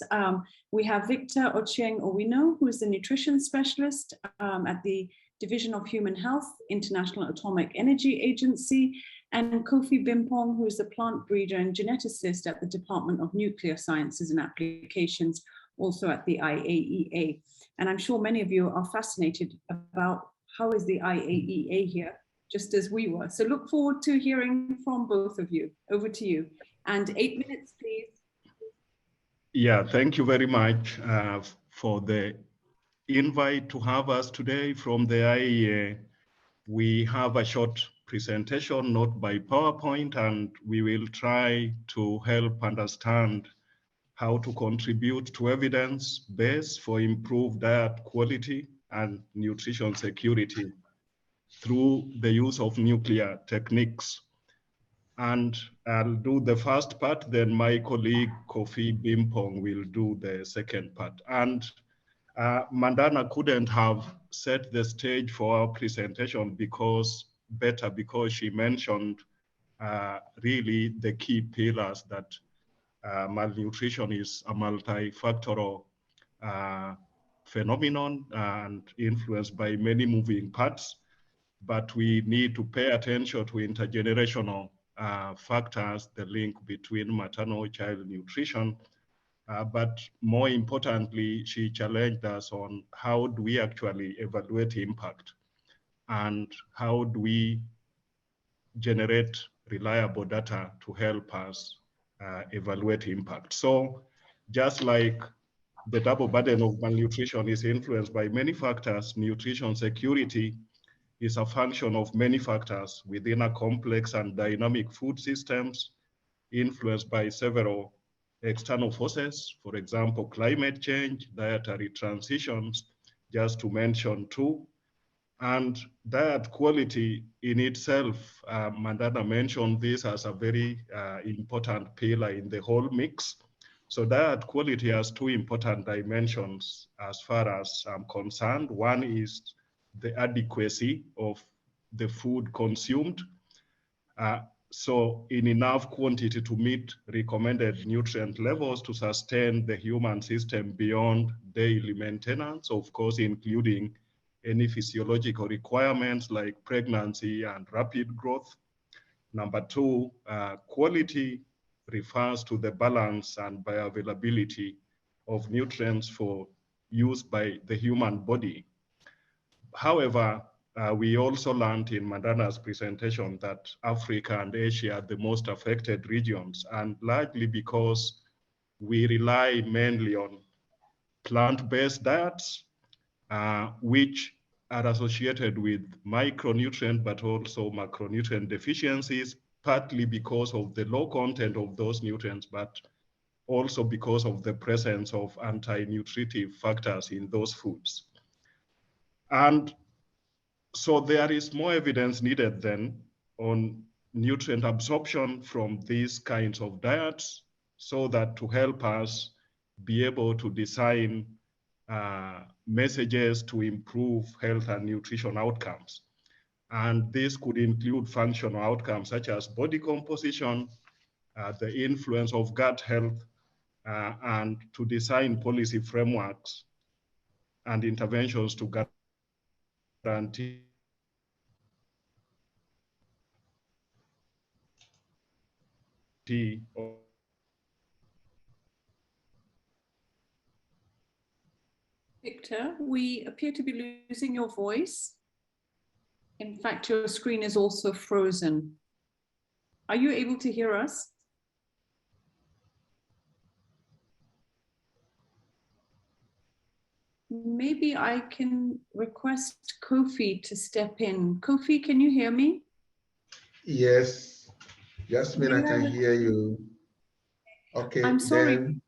We have Victor Ochieng Owino, who is a nutrition specialist at the Division of Human Health, International Atomic Energy Agency, and Kofi Bimpong, who is a plant breeder and geneticist at the Department of Nuclear Sciences and Applications, also at the IAEA. And I'm sure many of you are fascinated about how is the IAEA here, just as we were. So look forward to hearing from both of you. Over to you. And 8 minutes, please. Yeah, thank you very much for the invite to have us today from the IAEA. We have a short presentation, not by PowerPoint, and we will try to help understand how to contribute to evidence base for improved diet quality and nutrition security through the use of nuclear techniques. And I'll do the first part, then my colleague Kofi Bimpong will do the second part. And Mandana couldn't have set the stage for our presentation because she mentioned really the key pillars that malnutrition is a multifactorial phenomenon and influenced by many moving parts, but we need to pay attention to intergenerational factors, the link between maternal-child nutrition. But more importantly, she challenged us on how do we actually evaluate impact and how do we generate reliable data to help us evaluate impact. So just like the double burden of malnutrition is influenced by many factors, nutrition security is a function of many factors within a complex and dynamic food systems influenced by several external forces, for example, climate change, dietary transitions, just to mention two. And diet quality in itself, Mandana mentioned this as a very important pillar in the whole mix. So diet quality has two important dimensions as far as I'm concerned. One is the adequacy of the food consumed. So in enough quantity to meet recommended nutrient levels to sustain the human system beyond daily maintenance, of course, including any physiological requirements like pregnancy and rapid growth. Number two, quality refers to the balance and bioavailability of nutrients for use by the human body. However, we also learned in Mandana's presentation that Africa and Asia are the most affected regions, and largely because we rely mainly on plant-based diets, which are associated with micronutrient, but also macronutrient deficiencies, partly because of the low content of those nutrients, but also because of the presence of anti-nutritive factors in those foods. And so there is more evidence needed then on nutrient absorption from these kinds of diets so that to help us be able to design messages to improve health and nutrition outcomes. And this could include functional outcomes such as body composition, the influence of gut health, and to design policy frameworks and interventions to guarantee Victor, we appear to be losing your voice. In fact, your screen is also frozen. Are you able to hear us? Maybe I can request Kofi to step in. Kofi, can you hear me? Yes, Jasmine, I can hear you. Okay, I'm sorry, then.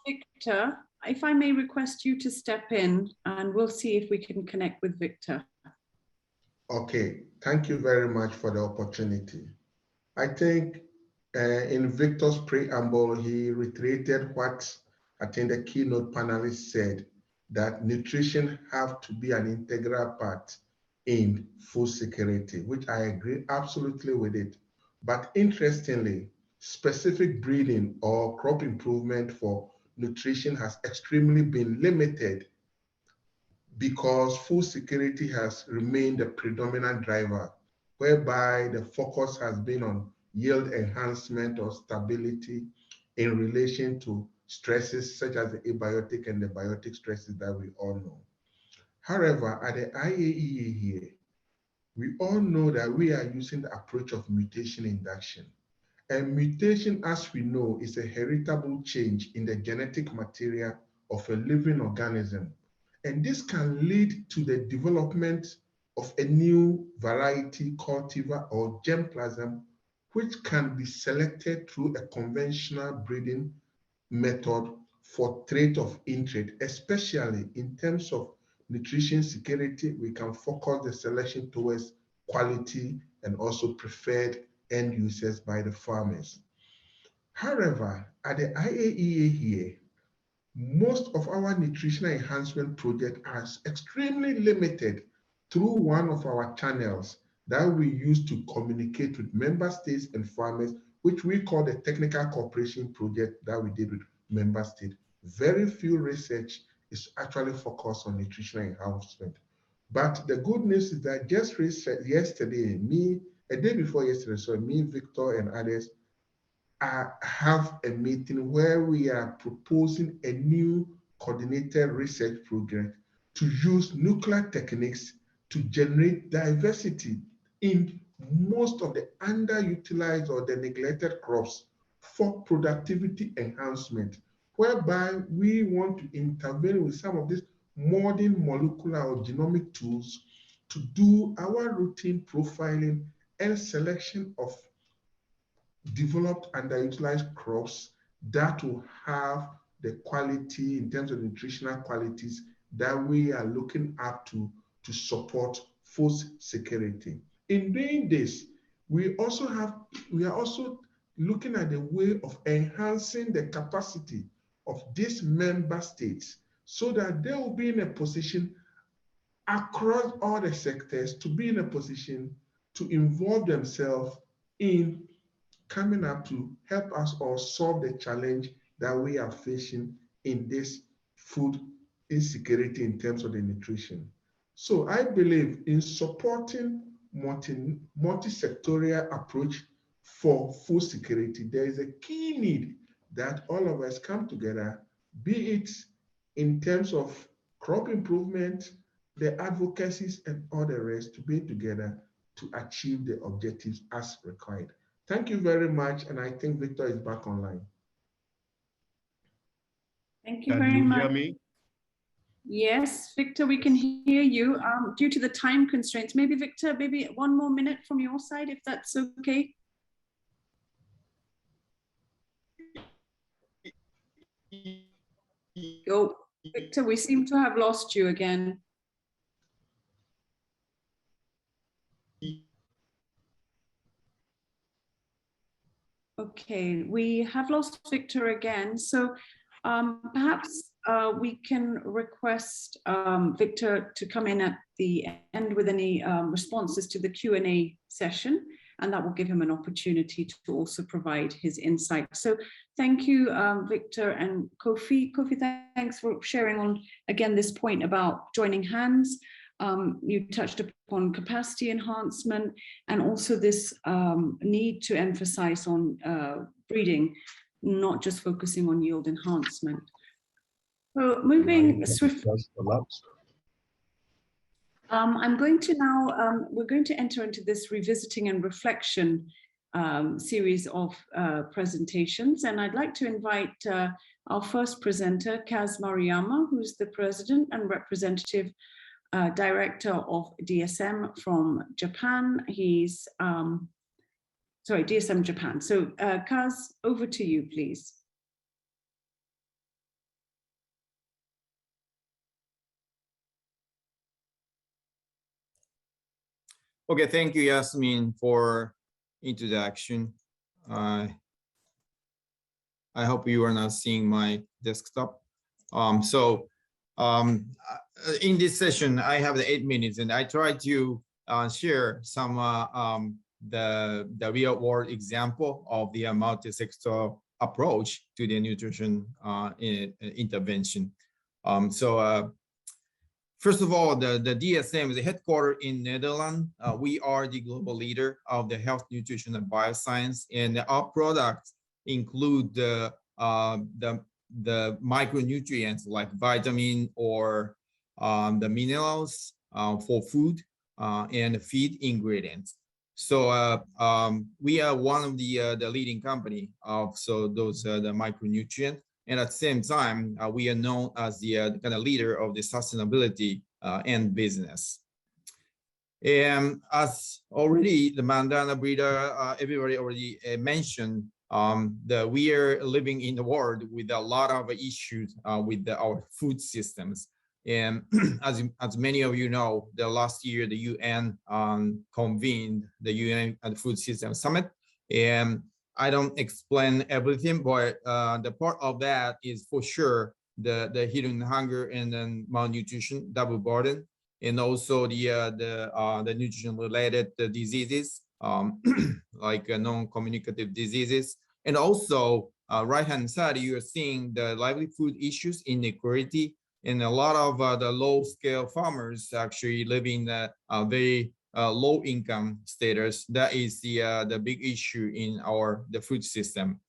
Victor, if I may request you to step in and we'll see if we can connect with Victor. Okay, thank you very much for the opportunity. I think in Victor's preamble, he reiterated what I think the keynote panelist said, that nutrition have to be an integral part in food security, which I agree absolutely with it. But interestingly, specific breeding or crop improvement for nutrition has extremely been limited because food security has remained the predominant driver, whereby the focus has been on yield enhancement or stability in relation to stresses such as the abiotic and the biotic stresses that we all know. However, at the IAEA here, we all know that we are using the approach of mutation induction. And mutation, as we know, is a heritable change in the genetic material of a living organism. And this can lead to the development of a new variety, cultivar, or germplasm, which can be selected through a conventional breeding method for trait of interest, especially in terms of nutrition security. We can focus the selection towards quality and also preferred end users by the farmers. However, at the IAEA here, most of our nutritional enhancement projects are extremely limited through one of our channels that we use to communicate with member states and farmers, which we call the Technical Cooperation Project that we did with member states. Very few research is actually focused on nutritional enhancement. But the good news is that just yesterday, a day before yesterday, so me, Victor, and others have a meeting where we are proposing a new coordinated research program to use nuclear techniques to generate diversity in most of the underutilized or the neglected crops for productivity enhancement, whereby we want to intervene with some of these modern molecular or genomic tools to do our routine profiling and selection of developed underutilized crops that will have the quality in terms of nutritional qualities that we are looking up to support food security. In doing this, we are also looking at the way of enhancing the capacity of these member states so that they will be in a position across all the sectors to be in a position to involve themselves in coming up to help us all solve the challenge that we are facing in this food insecurity in terms of the nutrition. So I believe in supporting multi-sectorial approach for food security. There is a key need that all of us come together, be it in terms of crop improvement, the advocacies, and all the rest, to be together to achieve the objectives as required. Thank you very much, and I think Victor is back online. Thank you very much. Can you hear me? Yes, Victor, we can hear you. Due to the time constraints, maybe Victor, maybe 1 more minute from your side, if that's okay. Oh, Victor, we seem to have lost you again. Okay, we have lost Victor again. So perhaps we can request Victor to come in at the end with any responses to the Q&A session, and that will give him an opportunity to also provide his insight. So thank you, Victor and Kofi. Kofi, thanks for sharing on, again, this point about joining hands. You touched upon capacity enhancement and also this need to emphasize on breeding, not just focusing on yield enhancement. So moving swiftly. I'm going to now, we're going to enter into this revisiting and reflection series of presentations. And I'd like to invite our first presenter, Kaz Maruyama, who's the President and Representative Director of DSM from Japan. He's, sorry, DSM Japan. So Kaz, over to you, please. Okay, thank you, Yasmin, for introduction. I hope you are not seeing my desktop. In this session, I have the 8 minutes, and I try to share some the real world example of the multi-sectoral approach to the nutrition intervention. First of all, the DSM is headquartered in Netherlands. We are the global leader of the health, nutrition, and bioscience, and our products include the micronutrients like vitamin or the minerals for food and feed ingredients. So we are one of the leading company of those the micronutrient. And at the same time, we are known as the kind of leader of the sustainability and business. And as already the Mandana breeder, everybody already mentioned, that we are living in the world with a lot of issues with our food systems. And as many of you know, the last year the UN convened the UN Food System Summit, and I don't explain everything, but the part of that is for sure the hidden hunger and then malnutrition, double burden, and also the nutrition related diseases like non-communicable diseases, and also right hand side you are seeing the livelihood issues, inequality, and a lot of the low scale farmers actually living a very low income status. That is the big issue in the food system.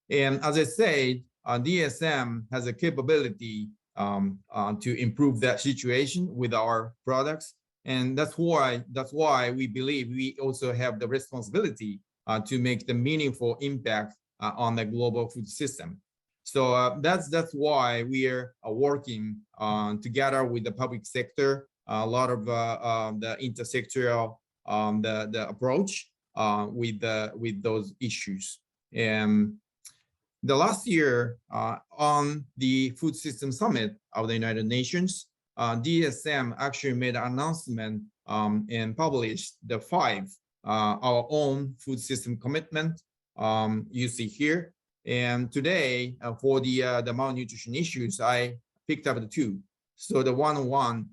And as I said, DSM has a capability to improve that situation with our products. And that's why we believe we also have the responsibility to make the meaningful impact on the global food system. So that's why we are working together with the public sector, a lot of the intersectoral the approach with those issues. And the last year on the Food System Summit of the United Nations, DSM actually made an announcement and published the 5 our own food system commitment you see here. And today for the malnutrition issues, I picked up the 2. So the one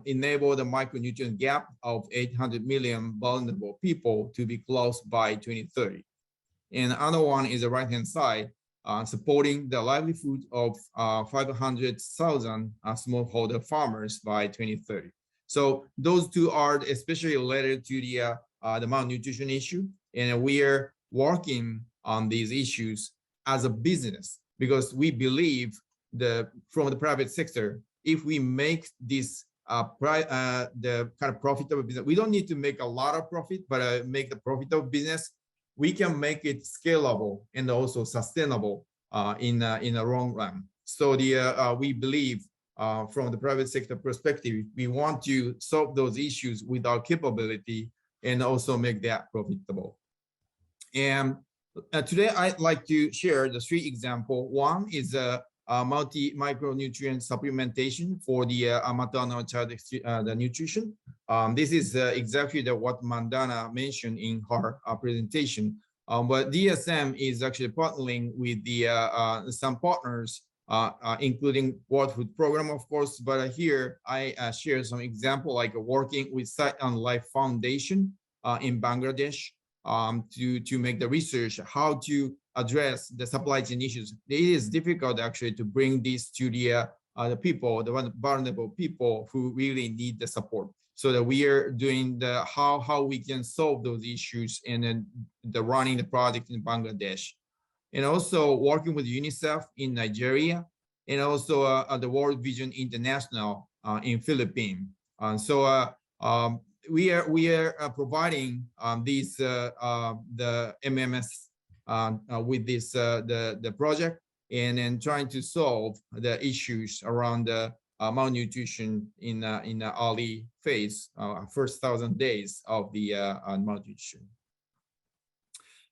enable the micronutrient gap of 800 million vulnerable people to be closed by 2030. And the other one is the right-hand side, supporting the livelihood of 500,000 smallholder farmers by 2030. So those 2 are especially related to the malnutrition issue, and we are working on these issues as a business because we believe from the private sector, if we make this the kind of profitable business, we don't need to make a lot of profit, but make the profitable business, we can make it scalable and also sustainable in the long run. So we believe from the private sector perspective, we want to solve those issues with our capability and also make that profitable. And today I'd like to share the 3 examples. One is multi-micronutrient supplementation for the maternal child the nutrition. This is exactly what Mandana mentioned in her presentation. But DSM is actually partnering with some partners, including World Food Program, of course. But here I share some example, like working with Sight and Life Foundation in Bangladesh to make the research how to address the supply chain issues. It is difficult actually to bring this to the people, the vulnerable people who really need the support. So that we are doing the how we can solve those issues and then running the project in Bangladesh, and also working with UNICEF in Nigeria, and also the World Vision International in Philippines. So we are providing these the MMS with this the project, and then trying to solve the issues around the malnutrition in the early phase, first 1,000 days of the malnutrition.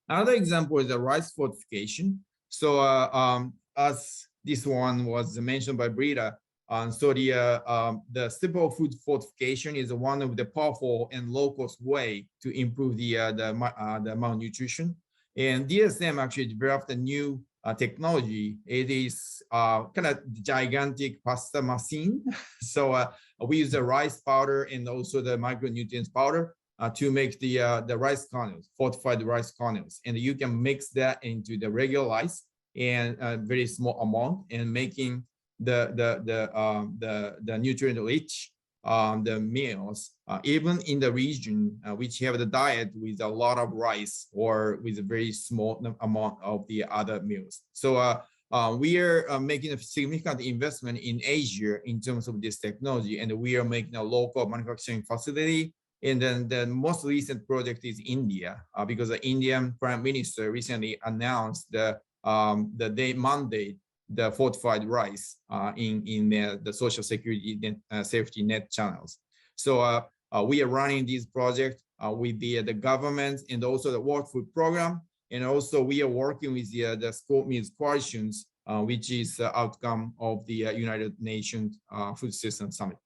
Another example is the rice fortification. So as this one was mentioned by Brita, so the simple food fortification is one of the powerful and low-cost way to improve the malnutrition. And DSM actually developed a new technology. It is kind of gigantic pasta machine. So we use the rice powder and also the micronutrients powder to make the rice kernels, fortified rice kernels, and you can mix that into the regular rice and a very small amount, and making the nutrient rich the meals, even in the region which have the diet with a lot of rice or with a very small amount of the other meals. So we are making a significant investment in Asia in terms of this technology, and we are making a local manufacturing facility. And then the most recent project is India, because the Indian Prime Minister recently announced the mandate the fortified rice in the social security safety net channels. So we are running this project with the government and also the World Food Program, and also we are working with the School Meals Coalitions, which is the outcome of the United Nations Food System Summit.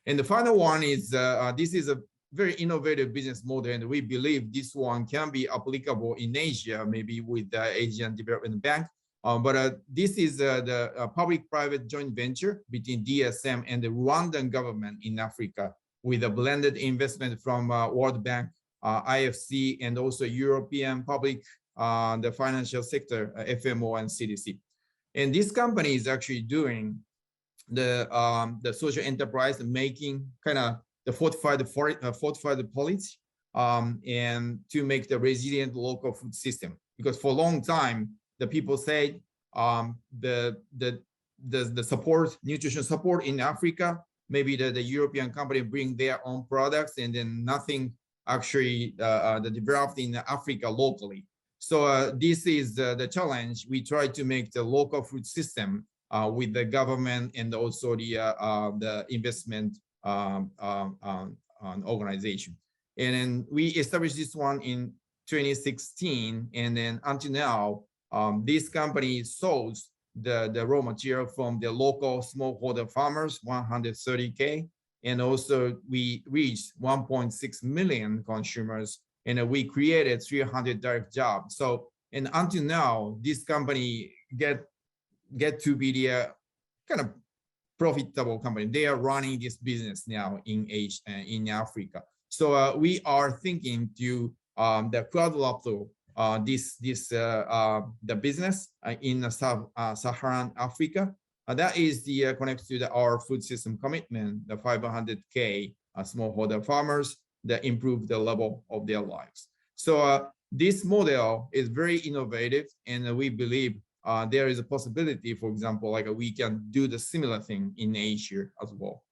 And the final one is this is a very innovative business model, and we believe this one can be applicable in Asia, maybe with the Asian Development Bank. But this is the public-private joint venture between DSM and the Rwandan government in Africa, with a blended investment from World Bank, IFC, and also European public, the financial sector, FMO and CDC. And this company is actually doing the social enterprise, making kind of the fortified policy, and to make the resilient local food system. Because for a long time, the people say the support, nutrition support in Africa maybe the European company bring their own products and then nothing actually developed in Africa locally. So this is the challenge. We try to make the local food system with the government and also the investment organization. And then we established this one in 2016, and then until now, this company sources the raw material from the local smallholder farmers, 130K, and also we reached 1.6 million consumers, and we created 300 direct jobs. So, and until now, this company get to be the kind of profitable company. They are running this business now in Asia, in Africa. So we are thinking to develop the business in Sub-Saharan Africa. That is the connected to our food system commitment, the 500K smallholder farmers that improve the level of their lives. So this model is very innovative, and we believe there is a possibility, for example, like we can do the similar thing in Asia as well.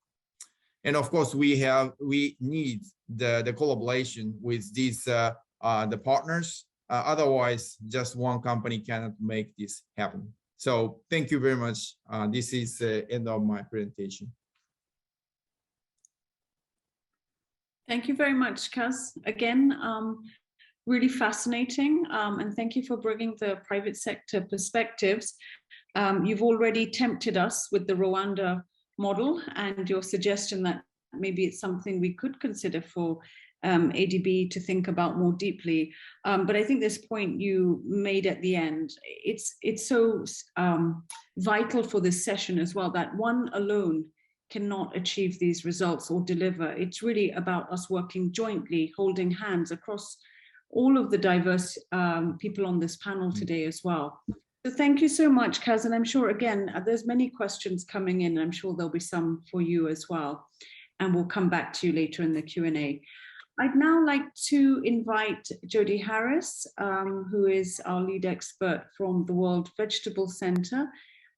And of course, we need the collaboration with these the partners. Otherwise, just one company cannot make this happen. So thank you very much. This is the end of my presentation. Thank you very much, Kaz. Again, really fascinating. And thank you for bringing the private sector perspectives. You've already tempted us with the Rwanda model and your suggestion that maybe it's something we could consider for ADB to think about more deeply. But I think this point you made at the end, it's so vital for this session as well, that one alone cannot achieve these results or deliver. It's really about us working jointly, holding hands across all of the diverse people on this panel today as well. So thank you so much, Kaz, and I'm sure, again, there's many questions coming in. I'm sure there'll be some for you as well, and we'll come back to you later in the Q&A. I'd now like to invite Jodie Harris, who is our lead expert from the World Vegetable Center.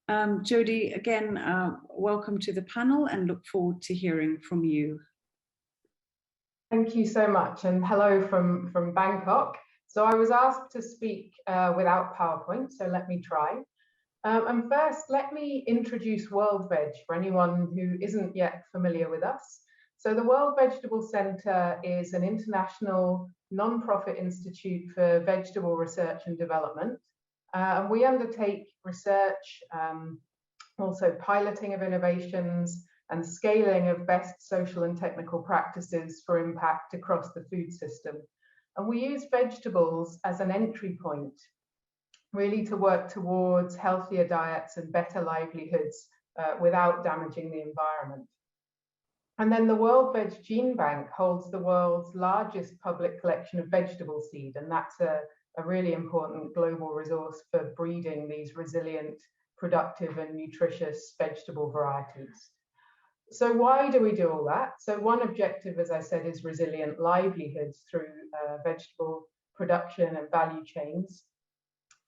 Jodie, again, welcome to the panel and look forward to hearing from you. Thank you so much, and hello from Bangkok. So I was asked to speak without PowerPoint, so let me try. And first, let me introduce World Veg for anyone who isn't yet familiar with us. So the World Vegetable Center is an international non-profit institute for vegetable research and development. And we undertake research, also piloting of innovations, and scaling of best social and technical practices for impact across the food system. And we use vegetables as an entry point, really to work towards healthier diets and better livelihoods without damaging the environment. And then the World Veg Gene Bank holds the world's largest public collection of vegetable seed, and that's a really important global resource for breeding these resilient, productive and nutritious vegetable varieties. So why do we do all that? So one objective, as I said, is resilient livelihoods through vegetable production and value chains.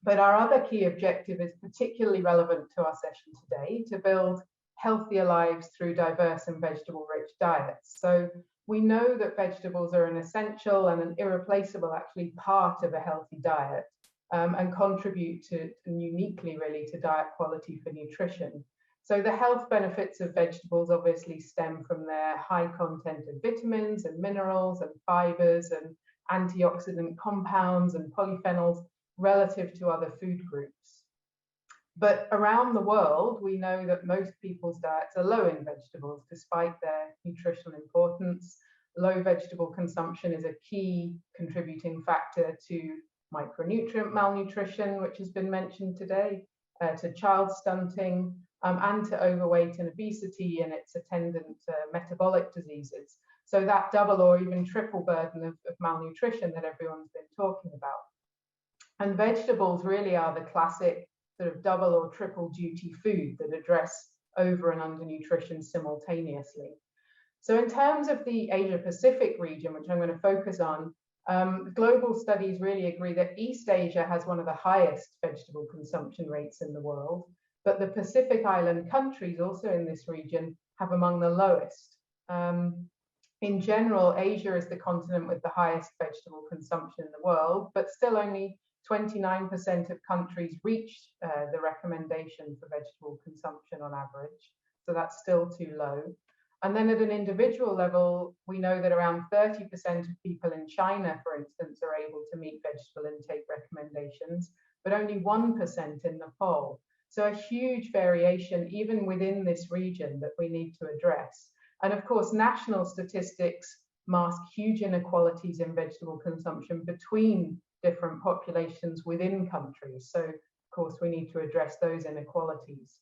But our other key objective is particularly relevant to our session today, to build healthier lives through diverse and vegetable-rich diets. So we know that vegetables are an essential and an irreplaceable, actually, part of a healthy diet and contribute to uniquely, really, to diet quality for nutrition. So the health benefits of vegetables obviously stem from their high content of vitamins and minerals and fibers and antioxidant compounds and polyphenols relative to other food groups. But around the world, we know that most people's diets are low in vegetables, despite their nutritional importance. Low vegetable consumption is a key contributing factor to micronutrient malnutrition, which has been mentioned today, to child stunting, and to overweight and obesity and its attendant metabolic diseases. So that double or even triple burden of malnutrition that everyone's been talking about. And vegetables really are the classic sort of double or triple duty food that address over and under nutrition simultaneously. So in terms of the Asia Pacific region, which I'm going to focus on, global studies really agree that East Asia has one of the highest vegetable consumption rates in the world. But the Pacific Island countries also in this region have among the lowest. In general, Asia is the continent with the highest vegetable consumption in the world, but still only 29% of countries reach the recommendation for vegetable consumption on average. So that's still too low. And then at an individual level, we know that around 30% of people in China, for instance, are able to meet vegetable intake recommendations, but only 1% in Nepal. So a huge variation even within this region that we need to address. And of course, national statistics mask huge inequalities in vegetable consumption between different populations within countries. So of course, we need to address those inequalities.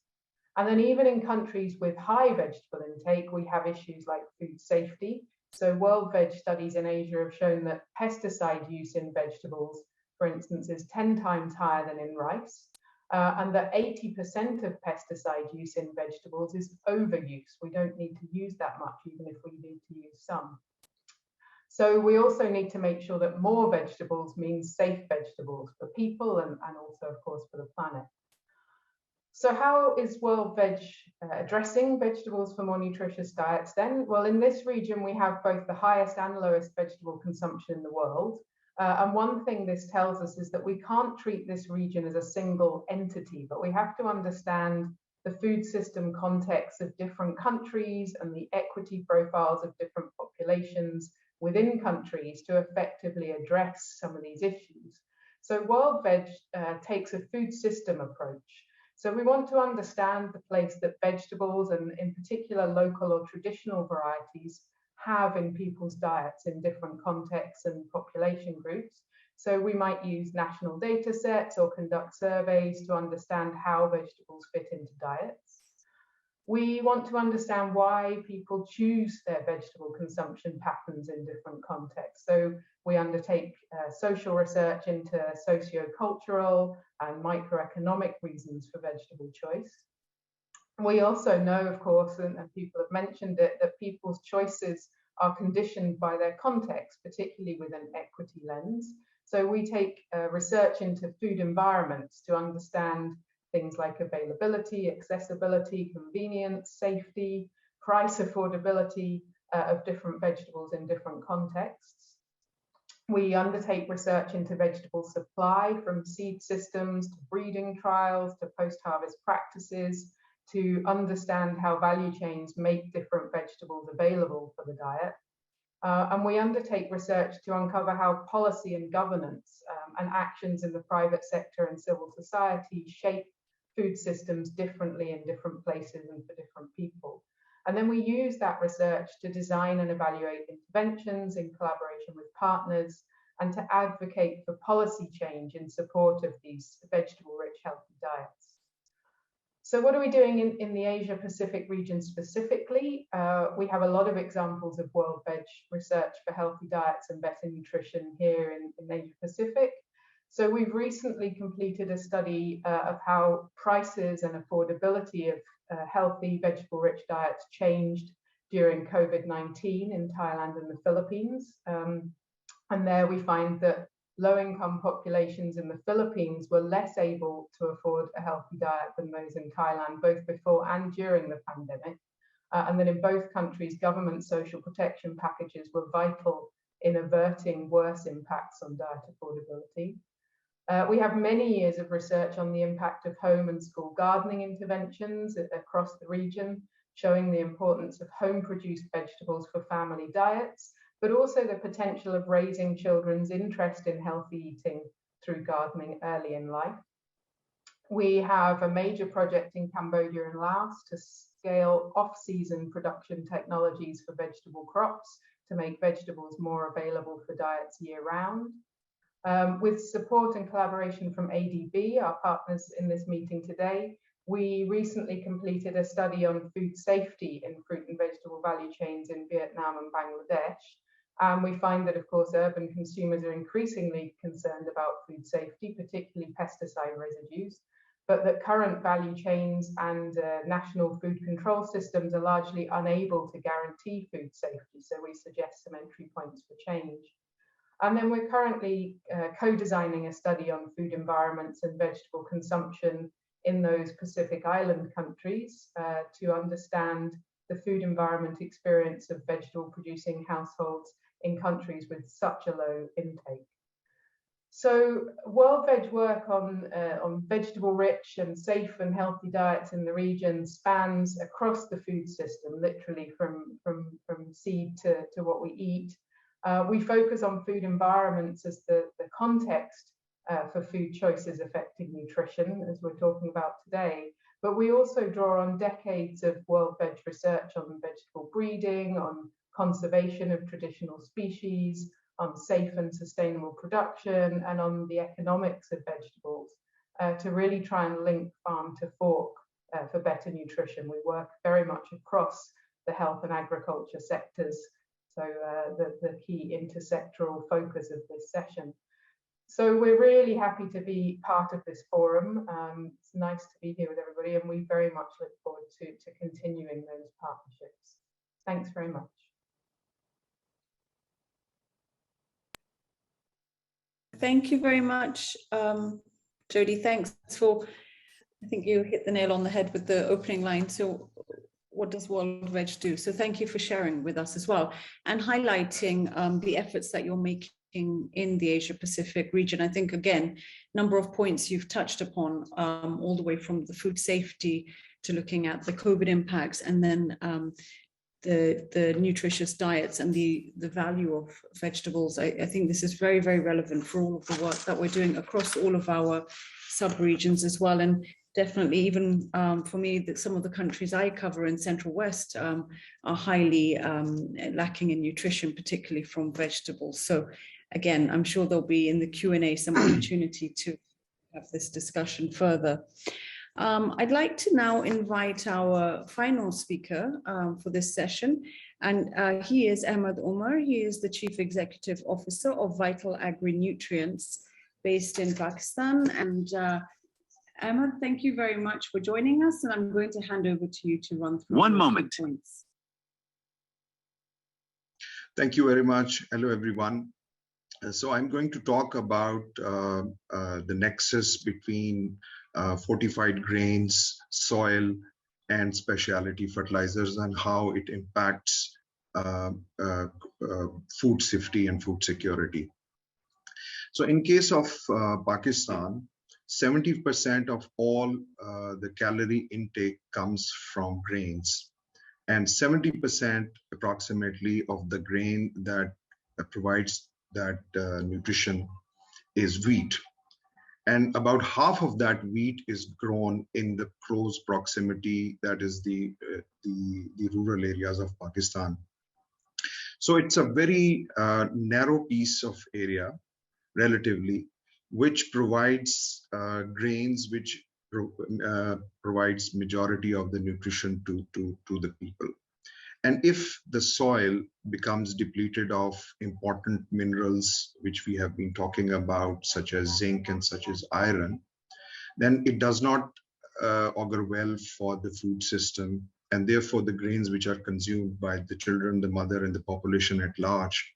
And then even in countries with high vegetable intake, we have issues like food safety. So World Veg studies in Asia have shown that pesticide use in vegetables, for instance, is 10 times higher than in rice. And that 80% of pesticide use in vegetables is overuse. We don't need to use that much, even if we need to use some. So we also need to make sure that more vegetables means safe vegetables for people and also, of course, for the planet. So how is World Veg addressing vegetables for more nutritious diets then? Well, in this region, we have both the highest and lowest vegetable consumption in the world. And one thing this tells us is that we can't treat this region as a single entity, but we have to understand the food system context of different countries and the equity profiles of different populations within countries to effectively address some of these issues. So World Veg takes a food system approach. So we want to understand the place that vegetables and in particular local or traditional varieties have in people's diets in different contexts and population groups. So we might use national data sets or conduct surveys to understand how vegetables fit into diets. We want to understand why people choose their vegetable consumption patterns in different contexts. So we undertake social research into socio-cultural and microeconomic reasons for vegetable choice. We also know, of course, and people have mentioned it, that people's choices are conditioned by their context, particularly with an equity lens. So we take research into food environments to understand things like availability, accessibility, convenience, safety, price affordability of different vegetables in different contexts. We undertake research into vegetable supply, from seed systems to breeding trials to post-harvest practices, to understand how value chains make different vegetables available for the diet. And we undertake research to uncover how policy and governance and actions in the private sector and civil society shape food systems differently in different places and for different people. And then we use that research to design and evaluate interventions in collaboration with partners and to advocate for policy change in support of these vegetable-rich, healthy diets. So what are we doing in the Asia-Pacific region specifically? We have a lot of examples of World Veg research for healthy diets and better nutrition here in Asia-Pacific. So we've recently completed a study of how prices and affordability of healthy vegetable-rich diets changed during COVID-19 in Thailand and the Philippines. And there we find that low-income populations in the Philippines were less able to afford a healthy diet than those in Thailand, both before and during the pandemic. And that in both countries, government social protection packages were vital in averting worse impacts on diet affordability. We have many years of research on the impact of home and school gardening interventions across the region, showing the importance of home-produced vegetables for family diets, but also the potential of raising children's interest in healthy eating through gardening early in life. We have a major project in Cambodia and Laos to scale off-season production technologies for vegetable crops to make vegetables more available for diets year-round. With support and collaboration from ADB, our partners in this meeting today, we recently completed a study on food safety in fruit and vegetable value chains in Vietnam and Bangladesh. And we find that, of course, urban consumers are increasingly concerned about food safety, particularly pesticide residues, but that current value chains and national food control systems are largely unable to guarantee food safety. So we suggest some entry points for change. And then we're currently co-designing a study on food environments and vegetable consumption in those Pacific Island countries to understand the food environment experience of vegetable producing households in countries with such a low intake. So World Veg work on vegetable-rich and safe and healthy diets in the region spans across the food system, literally from seed to what we eat. We focus on food environments as the context for food choices affecting nutrition, as we're talking about today. But we also draw on decades of World Veg research on vegetable breeding, on conservation of traditional species, on safe and sustainable production, and on the economics of vegetables to really try and link farm to fork for better nutrition. We work very much across the health and agriculture sectors, so the key intersectoral focus of this session. So we're really happy to be part of this forum. It's nice to be here with everybody, and we very much look forward to continuing those partnerships. Thanks very much. Thank you very much, Jodie. Thanks for, I think you hit the nail on the head with the opening line. So what does World Veg do? So thank you for sharing with us as well and highlighting the efforts that you're making in the Asia Pacific region. I think, again, number of points you've touched upon, all the way from the food safety to looking at the COVID impacts, and then the nutritious diets and the value of vegetables. I think this is very, very relevant for all of the work that we're doing across all of our sub-regions as well. And definitely even for me, that some of the countries I cover in Central West are highly lacking in nutrition, particularly from vegetables. So again, I'm sure there'll be in the Q&A some opportunity to have this discussion further. I'd like to now invite our final speaker for this session, and he is Ahmed Omar. He is the Chief Executive Officer of Vital Agri-Nutrients based in Pakistan. And Ahmed, thank you very much for joining us, and I'm going to hand over to you to run through one moment points. Thank you very much. Hello, everyone. So I'm going to talk about the nexus between fortified grains, soil, and specialty fertilizers, and how it impacts food safety and food security. So in case of Pakistan, 70% of all the calorie intake comes from grains, and 70% approximately of the grain that provides that nutrition is wheat. And about half of that wheat is grown in the close proximity, that is the rural areas of Pakistan. So it's a very narrow piece of area, relatively, which provides grains, which provides majority of the nutrition to the people. And if the soil becomes depleted of important minerals, which we have been talking about, such as zinc and such as iron, then it does not augur well for the food system. And therefore, the grains which are consumed by the children, the mother, and the population at large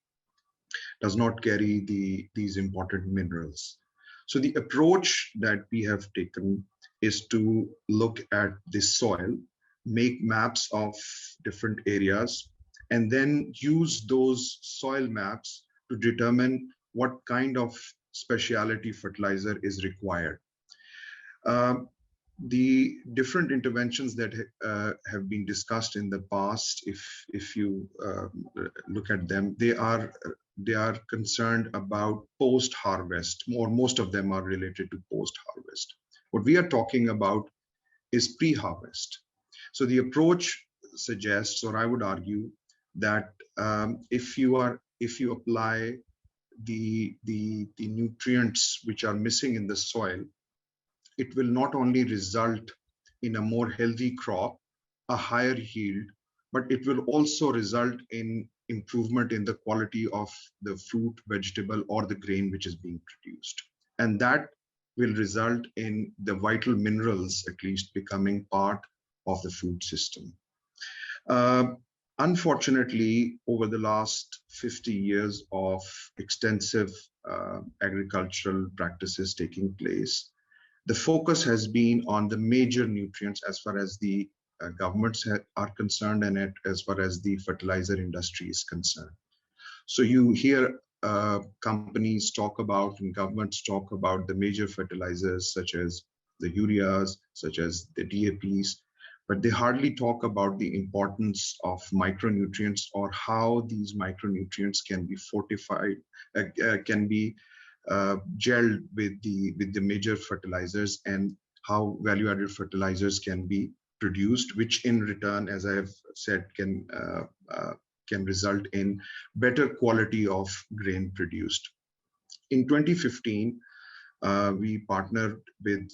does not carry these important minerals. So the approach that we have taken is to look at this soil, make maps of different areas, and then use those soil maps to determine what kind of specialty fertilizer is required. The different interventions that have been discussed in the past, if you look at them, they are concerned about post-harvest, or most of them are related to post-harvest. What we are talking about is pre-harvest. So the approach suggests, or I would argue, that if you apply the nutrients which are missing in the soil, it will not only result in a more healthy crop, a higher yield, but it will also result in improvement in the quality of the fruit, vegetable, or the grain which is being produced. And that will result in the vital minerals at least becoming part of the food system. Unfortunately, over the last 50 years of extensive agricultural practices taking place, the focus has been on the major nutrients as far as the governments are concerned and as far as the fertilizer industry is concerned. So you hear companies talk about and governments talk about the major fertilizers such as the ureas, such as the DAPs, but they hardly talk about the importance of micronutrients or how these micronutrients can be fortified, can be gelled with the major fertilizers, and how value-added fertilizers can be produced, which in return, as I have said, can result in better quality of grain produced. In 2015, we partnered with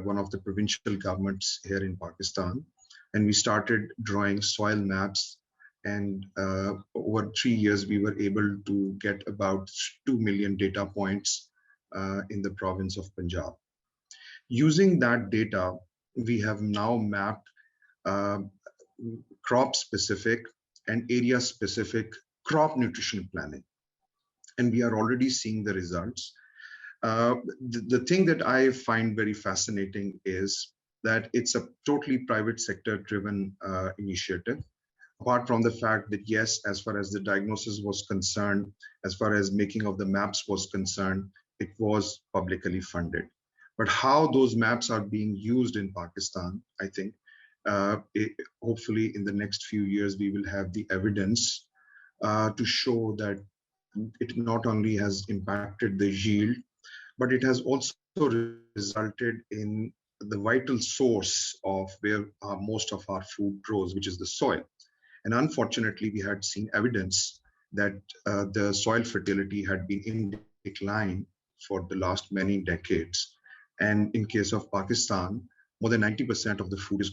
one of the provincial governments here in Pakistan, and we started drawing soil maps. And over 3 years, we were able to get about 2 million data points in the province of Punjab. Using that data, we have now mapped crop-specific and area-specific crop nutrition planning. And we are already seeing the results. The thing that I find very fascinating is that it's a totally private sector driven initiative. Apart from the fact that, yes, as far as the diagnosis was concerned, as far as making of the maps was concerned, it was publicly funded. But how those maps are being used in Pakistan, I think, hopefully in the next few years, we will have the evidence to show that it not only has impacted the yield, but it has also resulted in the vital source of where most of our food grows, which is the soil. And unfortunately, we had seen evidence that the soil fertility had been in decline for the last many decades. And in case of Pakistan, more than 90% of the food is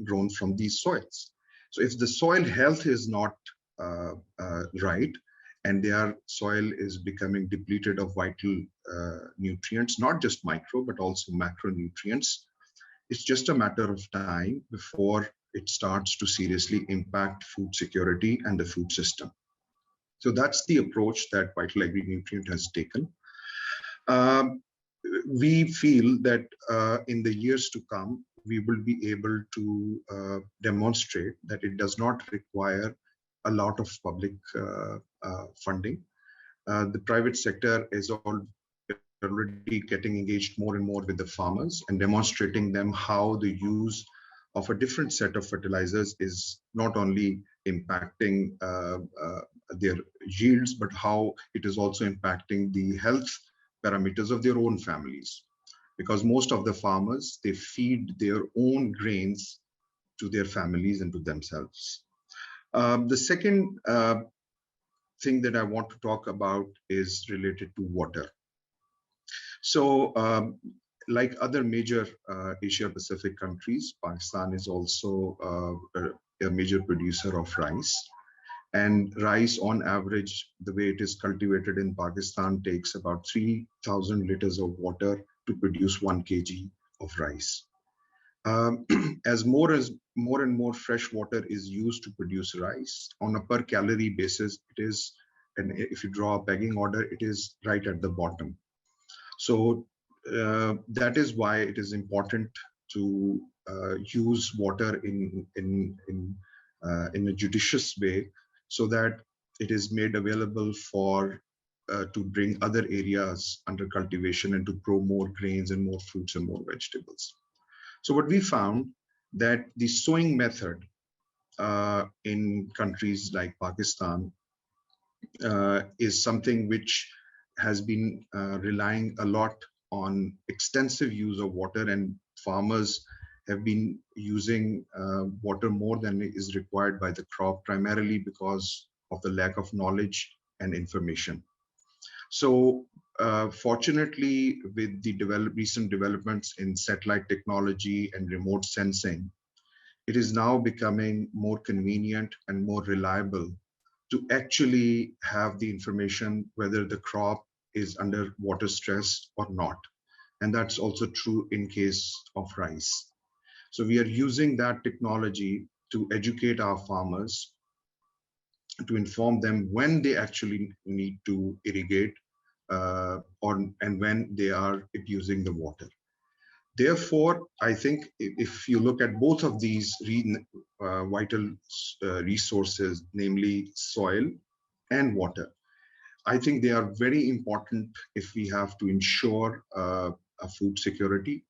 grown from these soils. So if the soil health is not right, and their soil is becoming depleted of vital nutrients, not just micro, but also macronutrients, it's just a matter of time before it starts to seriously impact food security and the food system. So that's the approach that Vital Agri-Nutrient has taken. We feel that in the years to come, we will be able to demonstrate that it does not require a lot of public funding. The private sector is already getting engaged more and more with the farmers and demonstrating them how the use of a different set of fertilizers is not only impacting their yields, but how it is also impacting the health parameters of their own families. Because most of the farmers, they feed their own grains to their families and to themselves. The second thing that I want to talk about is related to water. So like other major Asia Pacific countries, Pakistan is also a major producer of rice. And rice on average, the way it is cultivated in Pakistan takes about 3,000 liters of water to produce 1 kg of rice. As more and more fresh water is used to produce rice, on a per calorie basis, it is, and if you draw a pegging order, it is right at the bottom. So that is why it is important to use water in a judicious way, so that it is made available for to bring other areas under cultivation and to grow more grains and more fruits and more vegetables. So what we found that the sowing method in countries like Pakistan is something which has been relying a lot on extensive use of water, and farmers have been using water more than is required by the crop, primarily because of the lack of knowledge and information. So fortunately, with the recent developments in satellite technology and remote sensing, it is now becoming more convenient and more reliable to actually have the information whether the crop is under water stress or not. And that's also true in case of rice. So we are using that technology to educate our farmers, to inform them when they actually need to irrigate and when they are abusing the water. Therefore, I think if you look at both of these vital resources, namely soil and water, I think they are very important if we have to ensure a food security,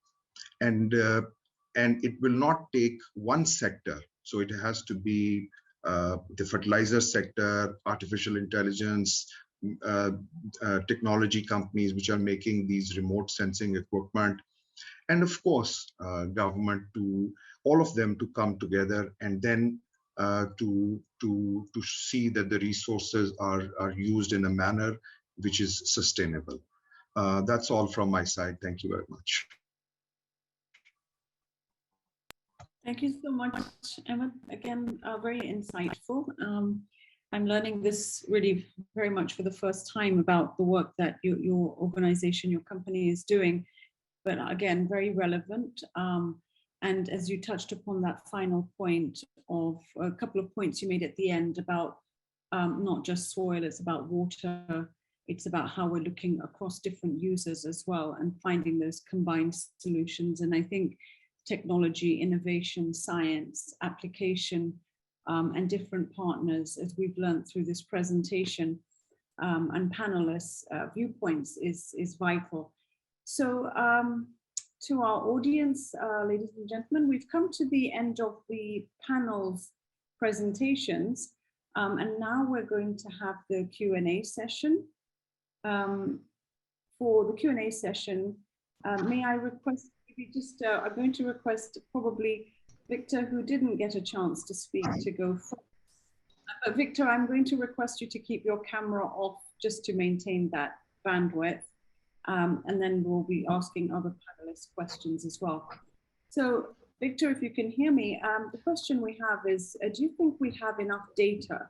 and it will not take one sector. So it has to be the fertilizer sector, artificial intelligence, technology companies which are making these remote sensing equipment, and of course government, to all of them to come together and then to see that the resources are used in a manner which is sustainable. That's all from my side. Thank you very much. Thank you so much, Emma. Again, very insightful. I'm learning this really very much for the first time about the work that your organization, your company is doing, but again, very relevant. And as you touched upon that final point of a couple of points you made at the end about not just soil, it's about water, it's about how we're looking across different users as well and finding those combined solutions. And I think technology, innovation, science, application, and different partners, as we've learned through this presentation, and panelists' viewpoints is vital. So to our audience, ladies and gentlemen, we've come to the end of the panel's presentations, and now we're going to have the Q&A session. For the Q&A session, may I request, I'm going to request probably Victor, who didn't get a chance to speak, to go first. But Victor, I'm going to request you to keep your camera off just to maintain that bandwidth. And then we'll be asking other panelists questions as well. So Victor, if you can hear me, the question we have is, do you think we have enough data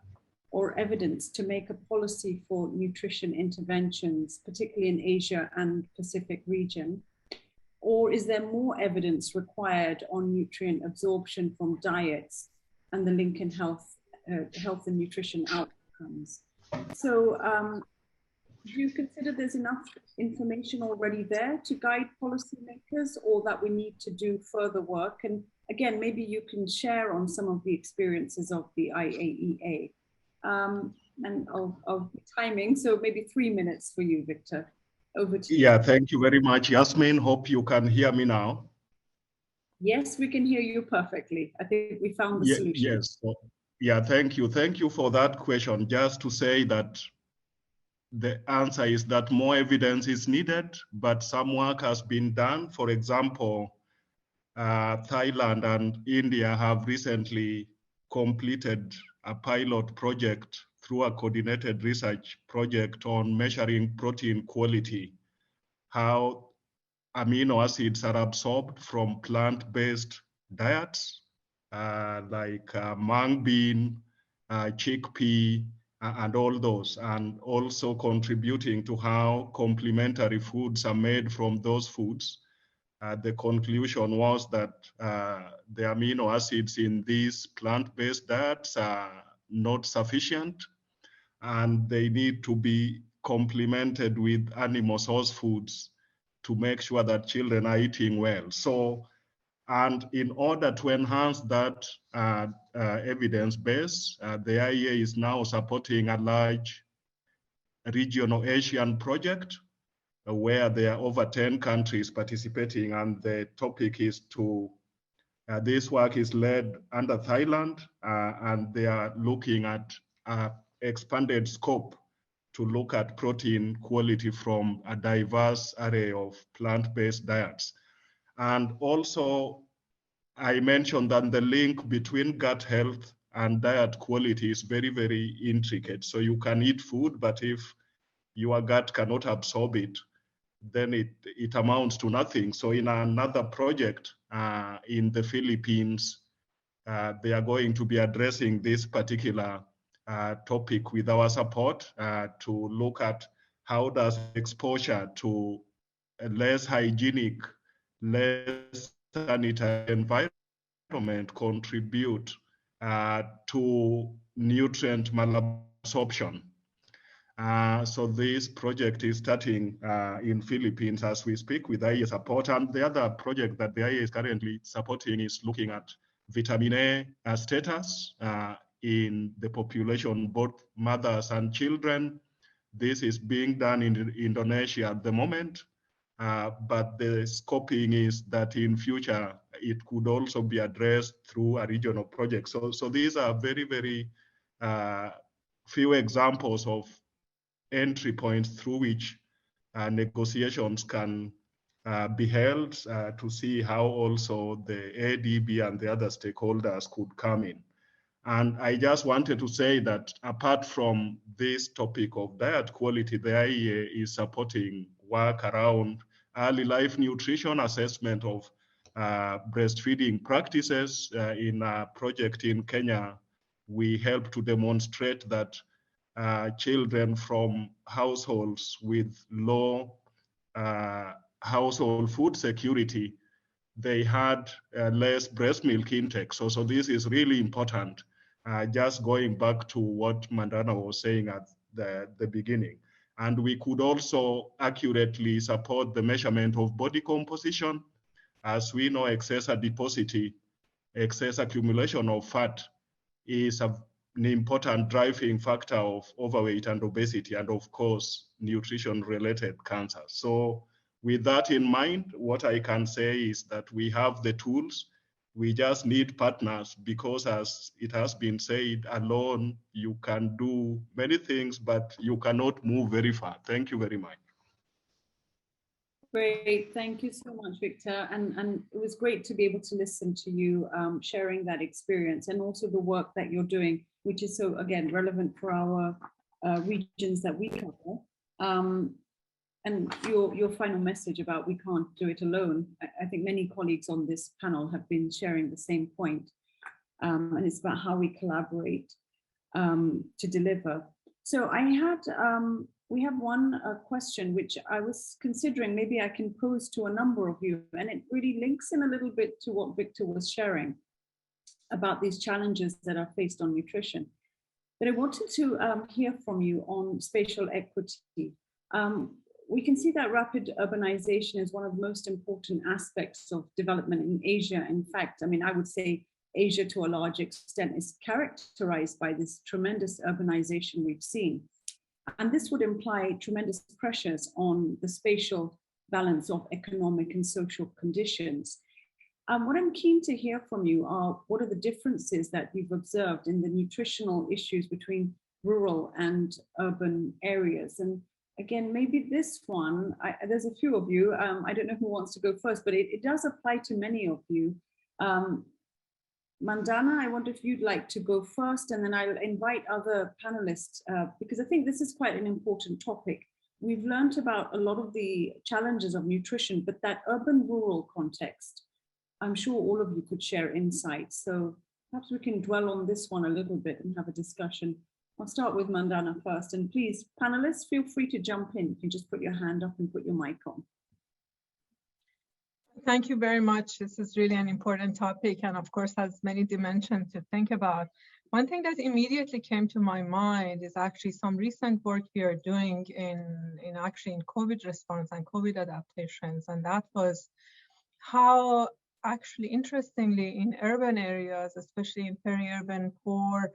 or evidence to make a policy for nutrition interventions, particularly in Asia and Pacific region? Or is there more evidence required on nutrient absorption from diets and the link in health and nutrition outcomes? So do you consider there's enough information already there to guide policymakers, or that we need to do further work? And again, maybe you can share on some of the experiences of the IAEA. And of timing, so maybe 3 minutes for you, Victor. Over to you. Yeah, thank you very much, Yasmin. Hope you can hear me now. Yes, we can hear you perfectly. I think we found the solution. Yes. Yeah, thank you. Thank you for that question. Just to say that the answer is that more evidence is needed, but some work has been done. For example, Thailand and India have recently completed a pilot project through a coordinated research project on measuring protein quality, how amino acids are absorbed from plant-based diets, like mung bean, chickpea, and all those, and also contributing to how complementary foods are made from those foods. The conclusion was that the amino acids in these plant-based diets are not sufficient, and they need to be complemented with animal source foods to make sure that children are eating well. So, and in order to enhance that evidence base, the IEA is now supporting a large regional Asian project where there are over 10 countries participating, and the topic is to, this work is led under Thailand, and they are looking at expanded scope to look at protein quality from a diverse array of plant-based diets. And also, I mentioned that the link between gut health and diet quality is very, very intricate. So you can eat food, but if your gut cannot absorb it, then it amounts to nothing. So in another project in the Philippines, they are going to be addressing this particular topic with our support to look at how does exposure to a less hygienic, less sanitary environment contribute to nutrient malabsorption. So this project is starting in Philippines as we speak with IA support. And the other project that the IA is currently supporting is looking at vitamin A status in the population, both mothers and children. This is being done in Indonesia at the moment, but the scoping is that in future, it could also be addressed through a regional project. So these are very, very few examples of entry points through which negotiations can be held to see how also the ADB and the other stakeholders could come in. And I just wanted to say that apart from this topic of diet quality, the IEA is supporting work around early life nutrition assessment of breastfeeding practices. In a project in Kenya, we help to demonstrate that children from households with low household food security, they had less breast milk intake. So this is really important. Just going back to what Mandana was saying at the beginning. And we could also accurately support the measurement of body composition. As we know, excess adiposity, excess accumulation of fat is an important driving factor of overweight and obesity, and of course, nutrition-related cancer. So with that in mind, what I can say is that we have the tools. We just need partners, because as it has been said, alone you can do many things, but you cannot move very far. Thank you very much. Great, thank you so much, Victor. And it was great to be able to listen to you sharing that experience, and also the work that you're doing, which is so, again, relevant for our regions that we cover. And your final message about we can't do it alone. I think many colleagues on this panel have been sharing the same point. And it's about how we collaborate to deliver. So we have one question which I was considering maybe I can pose to a number of you, and it really links in a little bit to what Victor was sharing about these challenges that are faced on nutrition. But I wanted to hear from you on spatial equity. We can see that rapid urbanization is one of the most important aspects of development in Asia. In fact, I mean, I would say Asia to a large extent is characterized by this tremendous urbanization we've seen. And this would imply tremendous pressures on the spatial balance of economic and social conditions. What I'm keen to hear from you are, what are the differences that you've observed in the nutritional issues between rural and urban areas? And again, maybe this one, there's a few of you, I don't know who wants to go first, but it does apply to many of you. Mandana, I wonder if you'd like to go first, and then I'll invite other panelists, because I think this is quite an important topic. We've learned about a lot of the challenges of nutrition, but that urban-rural context, I'm sure all of you could share insights. So perhaps we can dwell on this one a little bit and have a discussion. I'll start with Mandana first, and please, panelists, feel free to jump in. You can just put your hand up and put your mic on. Thank you very much. This is really an important topic, and of course has many dimensions to think about. One thing that immediately came to my mind is actually some recent work we are doing in COVID response and COVID adaptations, and that was how actually, interestingly, in urban areas, especially in peri-urban poor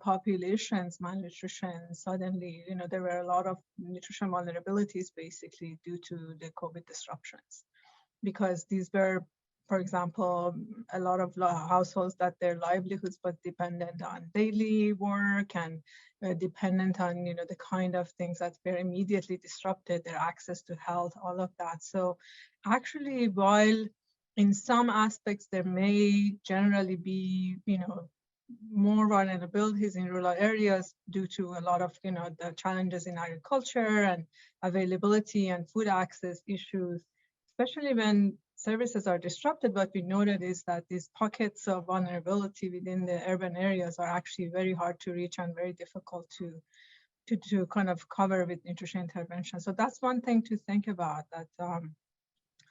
populations, malnutrition, suddenly, there were a lot of nutrition vulnerabilities basically due to the COVID disruptions. Because these were, for example, a lot of households that their livelihoods was dependent on daily work and dependent on, the kind of things that were immediately disrupted, their access to health, all of that. So actually, while in some aspects there may generally be, more vulnerabilities in rural areas due to a lot of, the challenges in agriculture and availability and food access issues, especially when services are disrupted. What we noted is that these pockets of vulnerability within the urban areas are actually very hard to reach and very difficult to kind of cover with nutrition intervention. So that's one thing to think about, that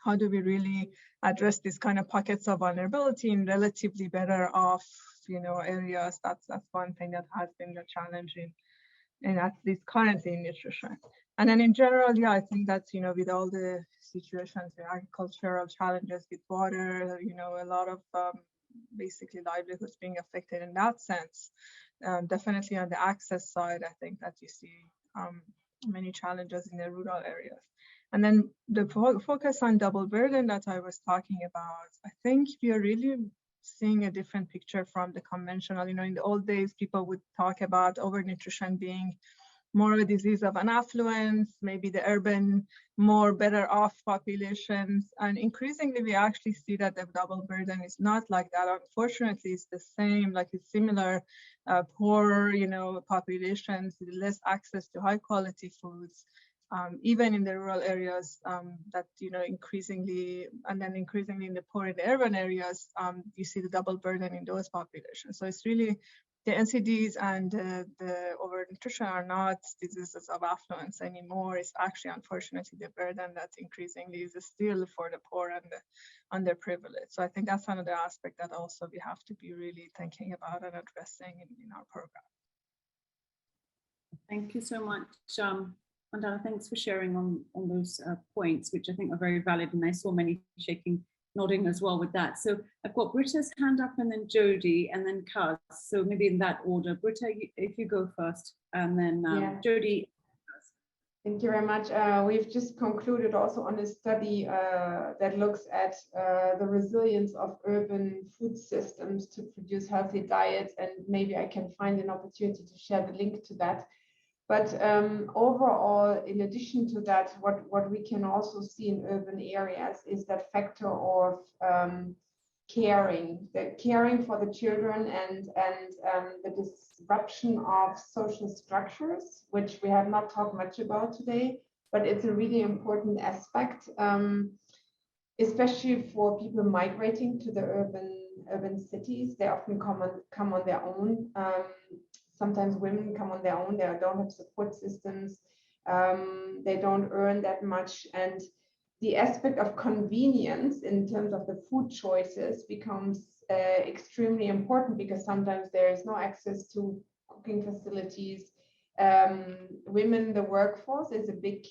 how do we really address these kind of pockets of vulnerability in relatively better off, areas. That's one thing that has been the challenge and at least currently in nutrition. And then in general, yeah, I think that, with all the situations, the agricultural challenges with water, a lot of basically livelihoods being affected in that sense. Definitely on the access side, I think that you see many challenges in the rural areas. And then the focus on double burden that I was talking about, I think we are really seeing a different picture from the conventional. In the old days, people would talk about overnutrition being more a disease of an affluence, maybe the urban, more better off populations. And increasingly, we actually see that the double burden is not like that. Unfortunately, it's the same, like it's similar, poor, populations, less access to high quality foods, even in the rural areas that, increasingly, and then increasingly in the poor in the urban areas, you see the double burden in those populations. So it's really, the NCDs and the overnutrition are not diseases of affluence anymore. It's actually, unfortunately, the burden that increasingly is still for the poor and the underprivileged. So I think that's another aspect that also we have to be really thinking about and addressing in our program. Thank you so much. Mandana, thanks for sharing on those points, which I think are very valid. And I saw many nodding as well with that. So I've got Britta's hand up, and then Jodie, and then Kaz. So maybe in that order. Britta, if you go first, and then Jodie. Thank you very much. We've just concluded also on a study that looks at the resilience of urban food systems to produce healthy diets, and maybe I can find an opportunity to share the link to that. But overall, in addition to that, what we can also see in urban areas is that factor of caring for the children and the disruption of social structures, which we have not talked much about today, but it's a really important aspect, especially for people migrating to the urban cities. They often come on their own. Sometimes women come on their own, they don't have support systems, they don't earn that much. And the aspect of convenience in terms of the food choices becomes extremely important, because sometimes there is no access to cooking facilities. Women, the workforce is a big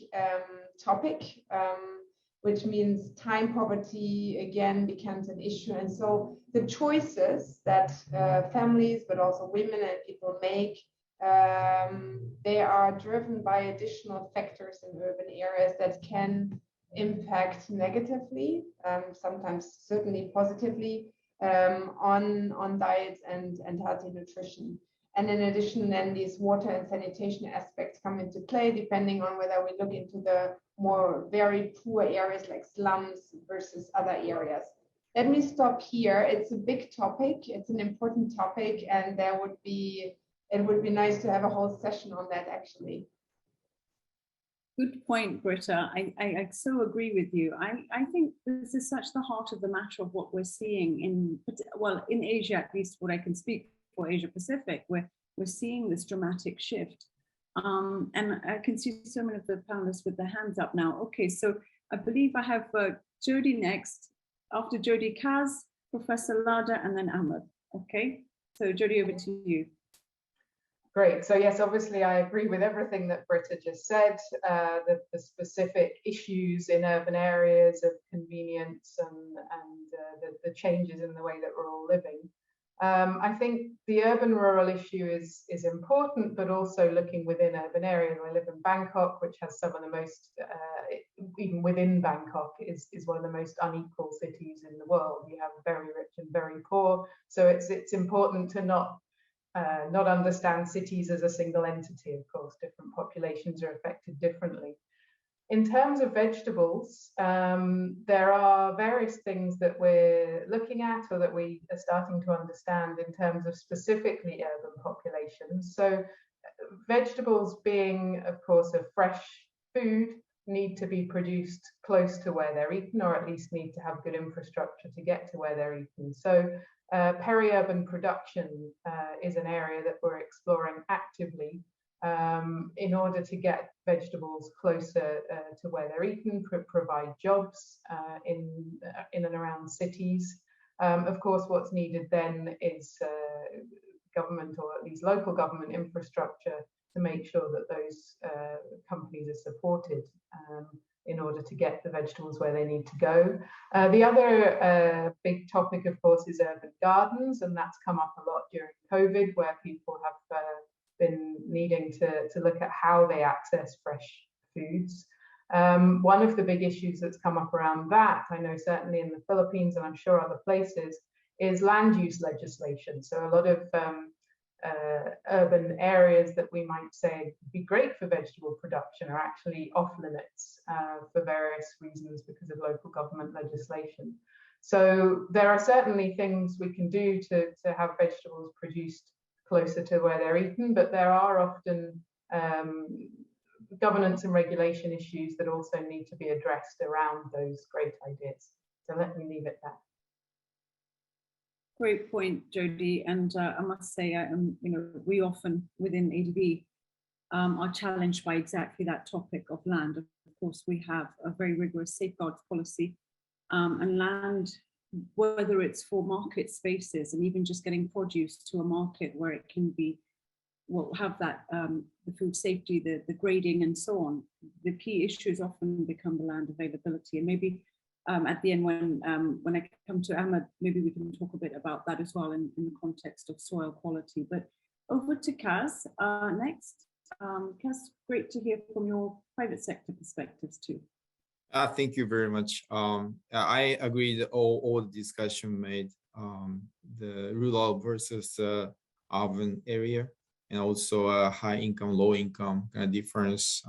topic, which means time poverty again becomes an issue. And so the choices that families, but also women and people make, they are driven by additional factors in urban areas that can impact negatively, sometimes certainly positively, on diets and healthy nutrition. And in addition, then these water and sanitation aspects come into play, depending on whether we look into the more very poor areas like slums versus other areas. Let me stop here. It's a big topic. It's an important topic, and it would be nice to have a whole session on that, actually. Good point, Britta. I so agree with you. I think this is such the heart of the matter of what we're seeing in Asia, at least what I can speak for Asia Pacific, where we're seeing this dramatic shift. And I can see so many of the panelists with their hands up now. Okay, so I believe I have Jodie next. After Jodie, Kaz, Professor Lada, and then Ahmed. Okay, so Jodie, over to you. Great. So yes, obviously I agree with everything that Britta just said, the specific issues in urban areas of convenience and the changes in the way that we're all living. I think the urban-rural issue is important, but also looking within urban areas. I live in Bangkok, which has some of the most, even within Bangkok, is one of the most unequal cities in the world. You have very rich and very poor. So it's important to not understand cities as a single entity. Of course, different populations are affected differently. In terms of vegetables, there are various things that we're looking at or that we are starting to understand in terms of specifically urban populations. So vegetables, being, of course, a fresh food, need to be produced close to where they're eaten, or at least need to have good infrastructure to get to where they're eaten. So peri-urban production is an area that we're exploring actively in order to get vegetables closer to where they're eaten, provide jobs in and around cities. Of course, what's needed then is government, or at least local government infrastructure, make sure that those companies are supported in order to get the vegetables where they need to go. The other big topic, of course, is urban gardens, and that's come up a lot during COVID, where people have been needing to look at how they access fresh foods. One of the big issues that's come up around that, I know certainly in the Philippines and I'm sure other places, is land use legislation. So a lot of urban areas that we might say would be great for vegetable production are actually off limits for various reasons because of local government legislation. So there are certainly things we can do to have vegetables produced closer to where they're eaten, but there are often governance and regulation issues that also need to be addressed around those great ideas. So let me leave it there. Great point, Jodie. And I must say, we often within ADB are challenged by exactly that topic of land. Of course, we have a very rigorous safeguards policy, and land, whether it's for market spaces and even just getting produce to a market where it can be, have that the food safety, the grading, and so on. The key issues often become the land availability, and maybe. At the end, when I come to Ahmed, maybe we can talk a bit about that as well in the context of soil quality. But over to Kaz next. Kaz, great to hear from your private sector perspectives too. Thank you very much. I agree that all the discussion made, the rural versus urban area, and also high income, low income kind of difference.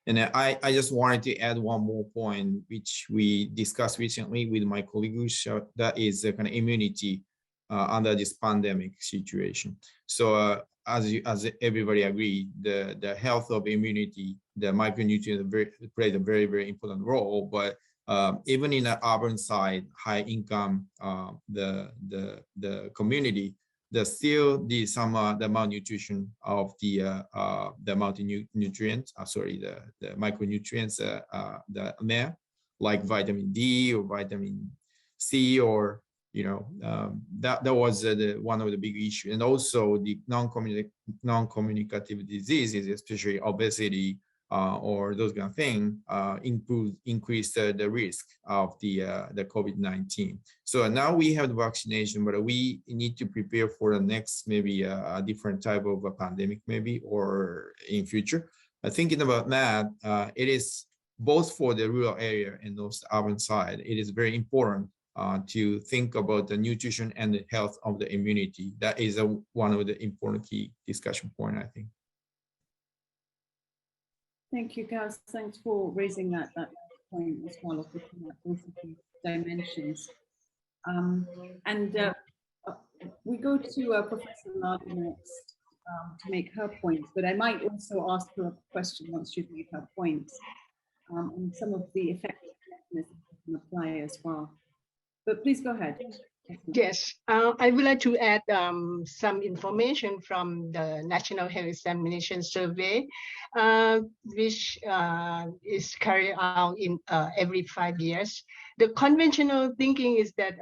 And I just wanted to add one more point, which we discussed recently with my colleagues, that is the kind of immunity under this pandemic situation. So as everybody agreed, the health of immunity, the micronutrients played a very, very important role. But even in the urban side, high income, the community, there's still some the malnutrition of the multi-nutrients, the micronutrients there, like vitamin D or vitamin C, or that was one of the big issues. And also the non-communicative diseases, especially obesity or those kind of things, increase the risk of the COVID-19. So now we have the vaccination, but we need to prepare for the next, maybe a different type of a pandemic, maybe, or in future. Thinking about that, it is both for the rural area and those urban side, it is very important to think about the nutrition and the health of the immunity. That is one of the important key discussion point, I think. Thank you, Kaz. Thanks for raising that point as well of looking at both of these dimensions. We go to Professor Ladi next to make her points, but I might also ask her a question once she's made her points on some of the effective mechanisms we can apply as well. But please go ahead. Yes, I would like to add some information from the National Health Examination Survey, which is carried out in every 5 years. The conventional thinking is that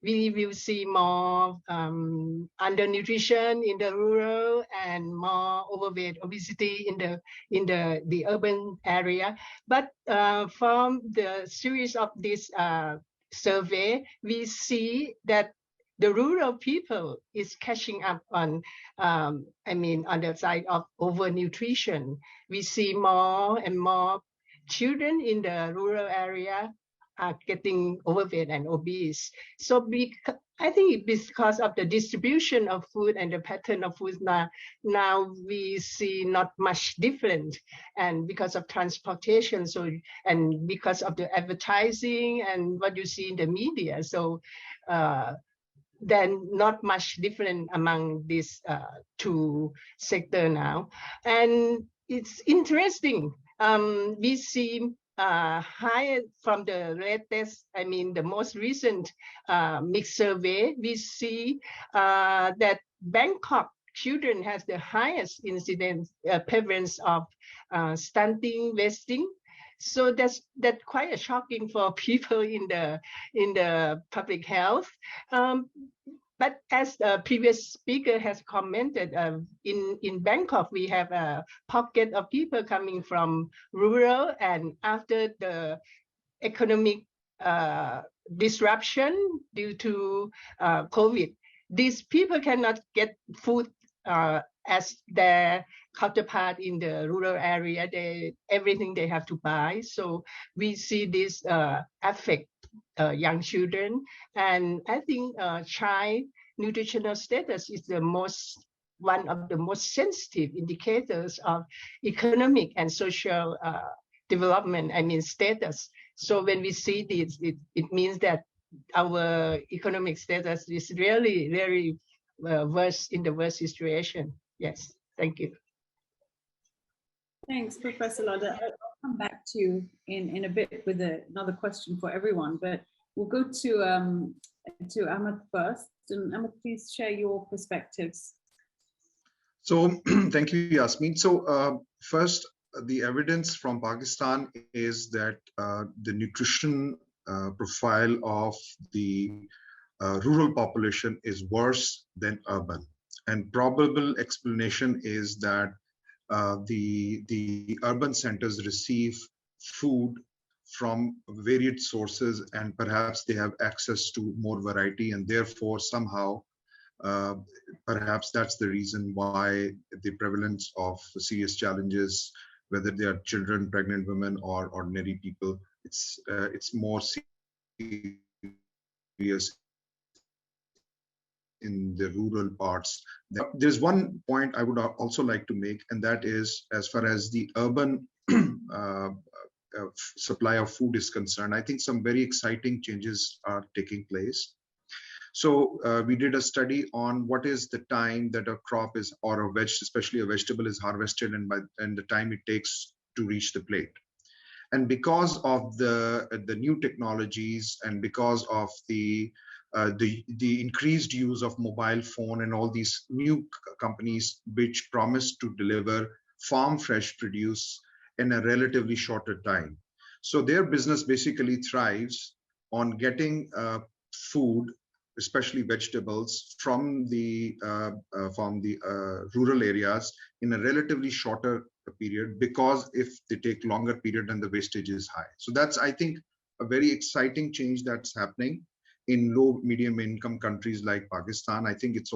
we will see more undernutrition in the rural and more overweight, obesity in the urban area. But from the series of this survey, we see that the rural people is catching up on, on the side of overnutrition. We see more and more children in the rural area are getting overweight and obese. So I think it's because of the distribution of food and the pattern of food now we see not much different, and because of transportation, and because of the advertising and what you see in the media. So then not much different among these two sectors now. And it's interesting. We see higher from the latest, the most recent mixed survey, we see that Bangkok children has the highest incidence, prevalence of stunting, wasting. So that's quite shocking for people in the public health. but as the previous speaker has commented, in Bangkok, we have a pocket of people coming from rural, and after the economic disruption due to COVID, these people cannot get food as their counterpart in the rural area. Everything they have to buy. So we see this affect young children, and I think child nutritional status is one of the most sensitive indicators of economic and social development. I mean status. So when we see this, it means that our economic status is really very worse in the worst situation. Yes, thank you. Thanks, Professor Lauder. I'll come back to you in a bit with another question for everyone, but we'll go to Ahmed first. And Ahmed, please share your perspectives. So thank you, Yasmin. So first, the evidence from Pakistan is that the nutrition profile of the rural population is worse than urban. And probable explanation is that the urban centers receive food from varied sources, and perhaps they have access to more variety, and therefore somehow perhaps that's the reason why the prevalence of serious challenges, whether they are children, pregnant women, or ordinary people, it's more serious in the rural parts. There's one point I would also like to make, and that is, as far as the urban supply of food is concerned, I think some very exciting changes are taking place. So we did a study on what is the time that a crop is, or a especially a vegetable, is harvested, and the time it takes to reach the plate. And because of the new technologies, and because of the increased use of mobile phone and all these new companies which promise to deliver farm fresh produce in a relatively shorter time. So their business basically thrives on getting food, especially vegetables, from the rural areas in a relatively shorter period, because if they take longer period, then the wastage is high. So that's, I think, a very exciting change that's happening in low medium income countries like Pakistan. I think it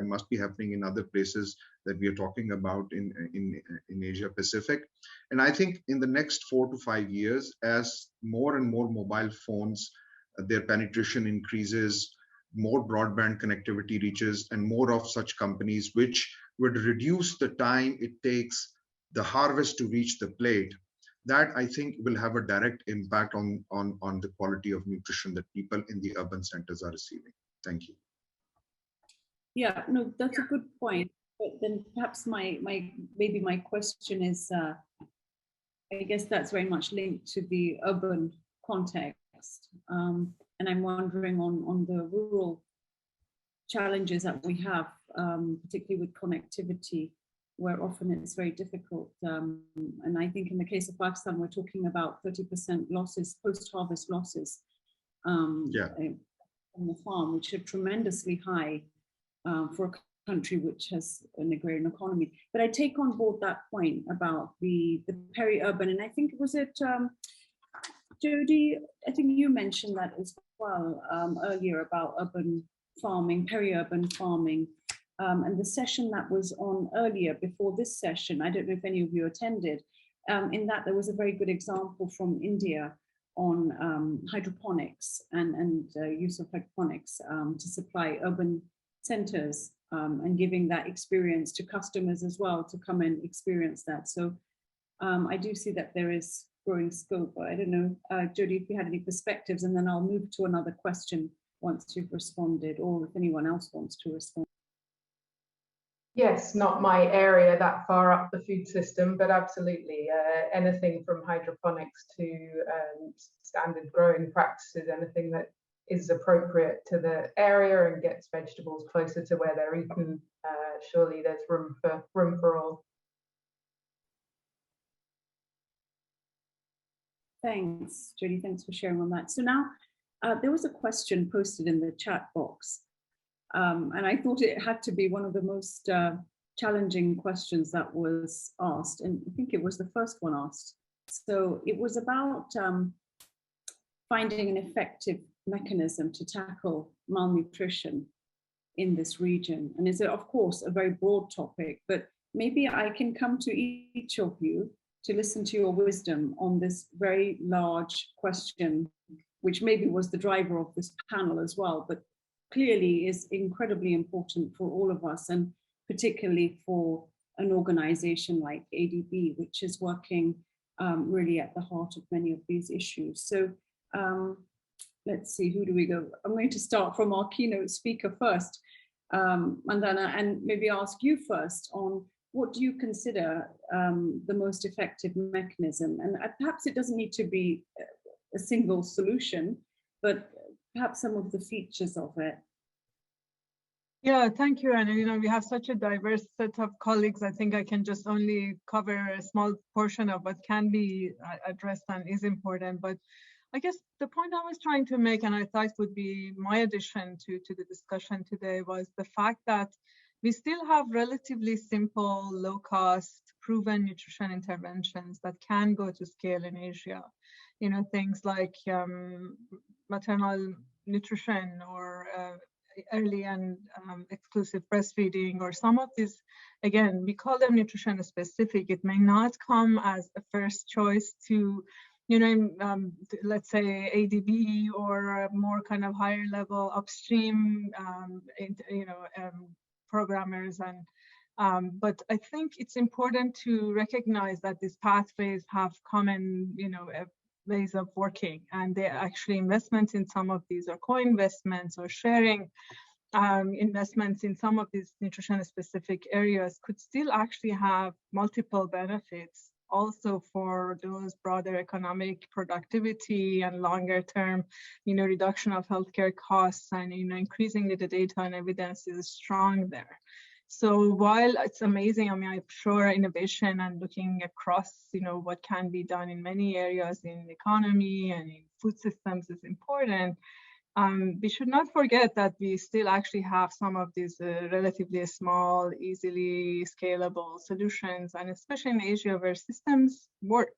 must be happening in other places that we are talking about in Asia Pacific. And I think in the next 4 to 5 years, as more and more mobile phones, their penetration increases, more broadband connectivity reaches, and more of such companies which would reduce the time it takes the harvest to reach the plate, that I think will have a direct impact on the quality of nutrition that people in the urban centers are receiving. Thank you. Yeah, no, that's a good point. But then perhaps maybe my question is, I guess that's very much linked to the urban context. And I'm wondering on the rural challenges that we have, particularly with connectivity, where often it's very difficult. And I think in the case of Pakistan, we're talking about 30% losses, post-harvest losses on the farm, which are tremendously high for a country which has an agrarian economy. But I take on board that point about the peri-urban, and I think, was it Jodie, I think you mentioned that as well earlier about urban farming, peri-urban farming. And the session that was on earlier before this session, I don't know if any of you attended, in that there was a very good example from India on hydroponics and use of hydroponics to supply urban centers and giving that experience to customers as well to come and experience that. So I do see that there is growing scope. I don't know, Jodie, if you had any perspectives, and then I'll move to another question once you've responded, or if anyone else wants to respond. Yes, not my area that far up the food system, but absolutely anything from hydroponics to standard growing practices, anything that is appropriate to the area and gets vegetables closer to where they're eaten. Surely there's room for all. Thanks, Jodie. Thanks for sharing on that. So now there was a question posted in the chat box And I thought it had to be one of the most challenging questions that was asked. And I think it was the first one asked. So it was about finding an effective mechanism to tackle malnutrition in this region. And it's, of course, a very broad topic, but maybe I can come to each of you to listen to your wisdom on this very large question, which maybe was the driver of this panel as well, but clearly is incredibly important for all of us, and particularly for an organization like ADB, which is working really at the heart of many of these issues. So let's see, who do we go? I'm going to start from our keynote speaker first, Mandana, and maybe ask you first on what do you consider the most effective mechanism? And perhaps it doesn't need to be a single solution, but perhaps some of the features of it. Yeah, thank you, Anna. You know, we have such a diverse set of colleagues. I think I can just only cover a small portion of what can be addressed and is important. But I guess the point I was trying to make, and I thought would be my addition to the discussion today, was the fact that we still have relatively simple, low-cost, proven nutrition interventions that can go to scale in Asia. You know, things like maternal nutrition or early and exclusive breastfeeding, or some of these, again, we call them nutrition specific. It may not come as a first choice to, you know, let's say ADB or more kind of higher level upstream, you know, programmers. And but I think it's important to recognize that these pathways have common, you know, ways of working, and they're actually investments in some of these, or co-investments, or sharing investments in some of these nutrition specific areas could still actually have multiple benefits also for those broader economic productivity and longer term, you know, reduction of healthcare costs, and, you know, increasingly the data and evidence is strong there. So while it's amazing, I mean, I'm sure innovation and looking across, you know, what can be done in many areas in economy and in food systems is important. We should not forget that we still actually have some of these relatively small, easily scalable solutions, and especially in Asia where systems work.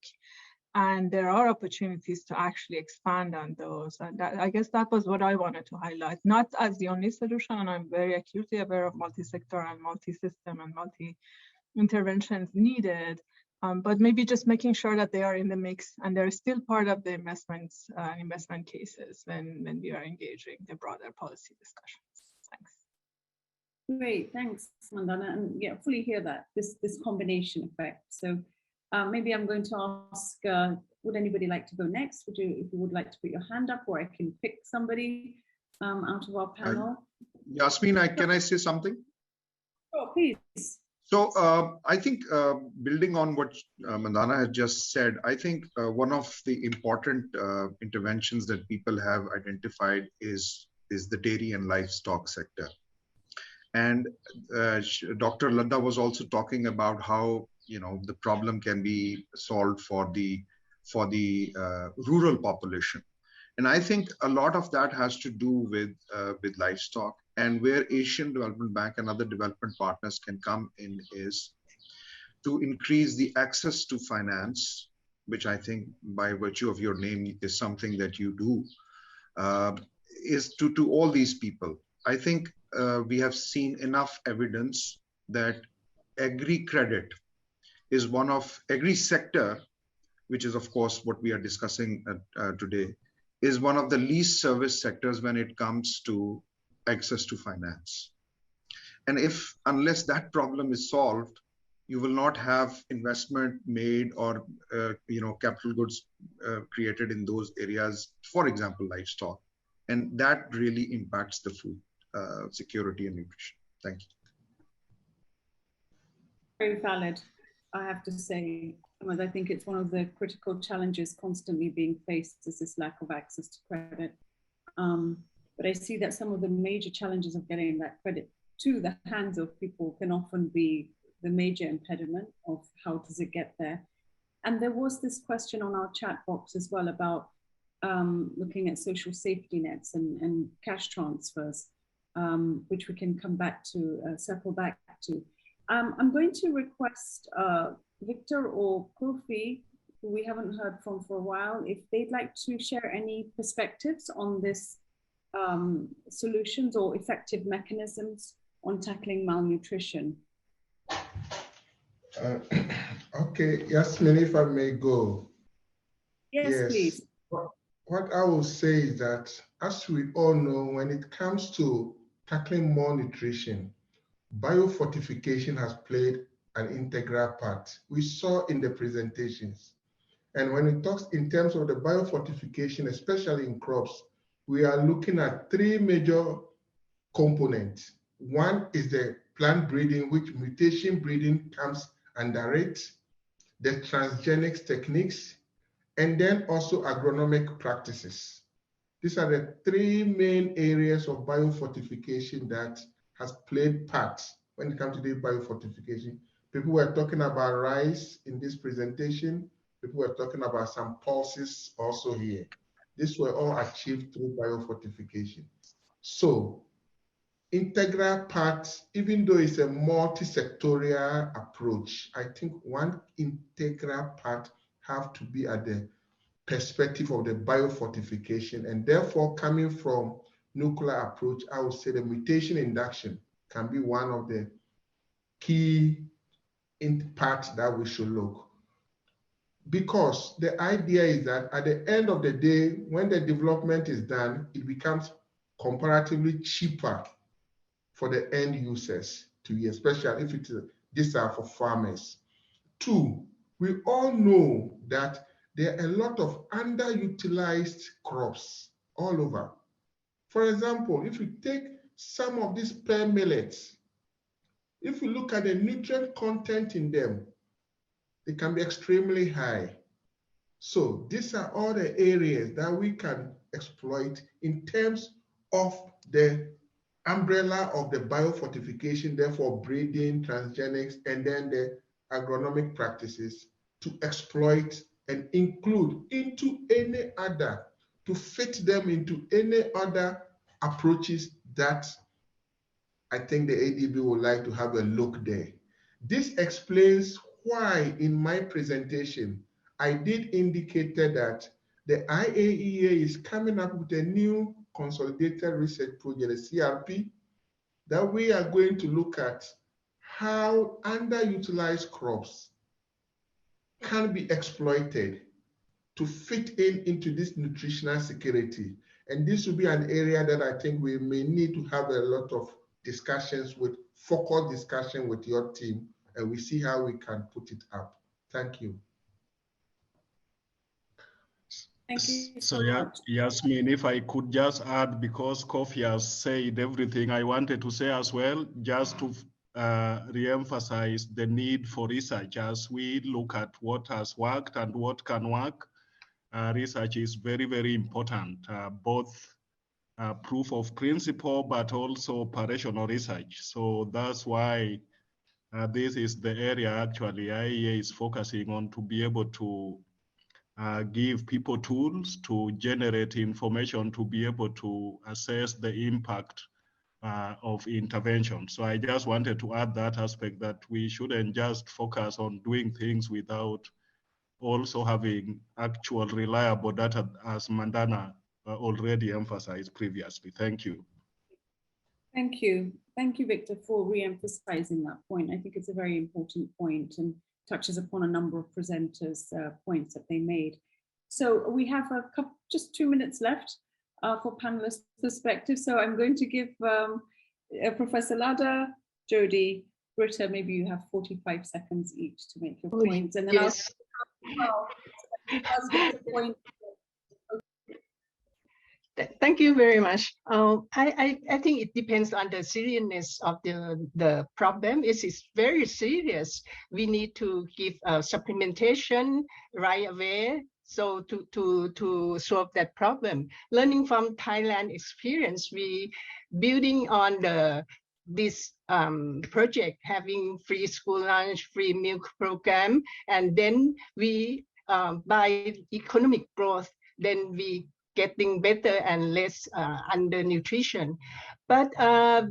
And there are opportunities to actually expand on those. And that, I guess that was what I wanted to highlight, not as the only solution. And I'm very acutely aware of multi-sector and multi-system and multi-interventions needed, but maybe just making sure that they are in the mix and they're still part of the investments, investment cases when we are engaging the broader policy discussions. Thanks. Great, thanks, Mandana. And yeah, fully hear that, this combination effect. So maybe I'm going to ask, would anybody like to go next? Would you, if you would like to put your hand up, or I can pick somebody out of our panel. Yasmin, can I say something? Oh, please. So I think building on what Mandana has just said, I think one of the important interventions that people have identified is the dairy and livestock sector. And Dr. Ladda was also talking about how, you know, the problem can be solved for the rural population. And I think a lot of that has to do with livestock, and where Asian Development Bank and other development partners can come in is to increase the access to finance, which I think by virtue of your name is something that you do, is to all these people. I think we have seen enough evidence that agri-credit is one of agri-sector, which is of course what we are discussing today, is one of the least serviced sectors when it comes to access to finance. And unless that problem is solved, you will not have investment made or you know, capital goods created in those areas, for example, livestock. And that really impacts the food security and nutrition. Thank you. Very valid, I have to say. I think it's one of the critical challenges constantly being faced is this lack of access to credit. But I see that some of the major challenges of getting that credit to the hands of people can often be the major impediment of how does it get there. And there was this question on our chat box as well about looking at social safety nets and cash transfers. which we can come back to, circle back to. I'm going to request Victor or Kofi, who we haven't heard from for a while, if they'd like to share any perspectives on this solutions or effective mechanisms on tackling malnutrition. Okay, Yasmin, if I may go. Yes, please. What I will say is that, as we all know, when it comes to tackling malnutrition, biofortification has played an integral part. We saw in the presentations. And when it talks in terms of the biofortification, especially in crops, we are looking at three major components. One is the plant breeding, which mutation breeding comes under it, the transgenics techniques, and then also agronomic practices. These are the three main areas of biofortification that has played parts when it comes to the biofortification. People were talking about rice in this presentation. People were talking about some pulses also here. These were all achieved through biofortification. So, integral parts, even though it's a multi-sectorial approach, I think one integral part have to be at the perspective of the biofortification, and therefore coming from nuclear approach, I would say the mutation induction can be one of the key parts that we should look. Because the idea is that at the end of the day, when the development is done, it becomes comparatively cheaper for the end users to use, especially if these are for farmers. Two, we all know that there are a lot of underutilized crops all over. For example, if you take some of these pear millets, if you look at the nutrient content in them, it can be extremely high. So these are all the areas that we can exploit in terms of the umbrella of the biofortification, therefore breeding, transgenics, and then the agronomic practices to exploit and include into any other, to fit them into any other approaches that I think the ADB would like to have a look there. This explains why in my presentation, I did indicate that the IAEA is coming up with a new consolidated research project, a CRP, that we are going to look at how underutilized crops can be exploited to fit into this nutritional security. And this will be an area that I think we may need to have a lot of discussions with, focused discussion with your team, and we see how we can put it up. Thank you. Thank you so much. Yasmin, if I could just add, because Kofi has said everything I wanted to say as well, just to re-emphasize the need for research as we look at what has worked and what can work. Research is very, very important, both proof of principle, but also operational research. So that's why this is the area actually IEA is focusing on, to be able to give people tools to generate information to be able to assess the impact of intervention. So I just wanted to add that aspect, that we shouldn't just focus on doing things without also having actual reliable data, as Mandana already emphasized previously. Thank you. Thank you. Thank you, Victor, for re-emphasizing that point. I think it's a very important point and touches upon a number of presenters' points that they made. So we have just 2 minutes left for panelist perspective. So I'm going to give Professor Lada, Jodie, Britta, maybe you have 45 seconds each to make your points. And then yes. Thank you very much. I think it depends on the seriousness of the problem. It is very serious. We need to give supplementation right away, so to solve that problem. Learning from Thailand experience, we building on this project, having free school lunch, free milk program, and then we by economic growth, then we getting better and less undernutrition. But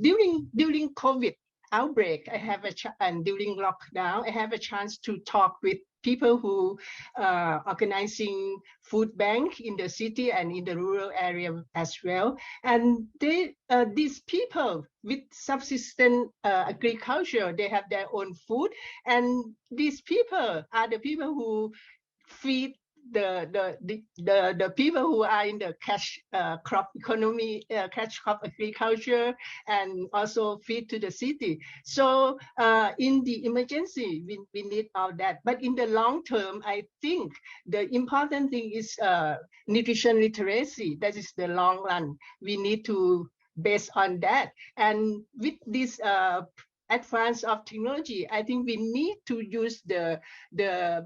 during COVID outbreak, I have and during lockdown, I have a chance to talk with people who organizing food bank in the city and in the rural area as well. And these people with subsistence agriculture, they have their own food, and these people are the people who feed the people who are in the cash crop economy, cash crop agriculture, and also feed to the city. So in the emergency, we need all that. But in the long term, I think the important thing is nutrition literacy. That is the long run. We need to base on that. And with this advance of technology, I think we need to use the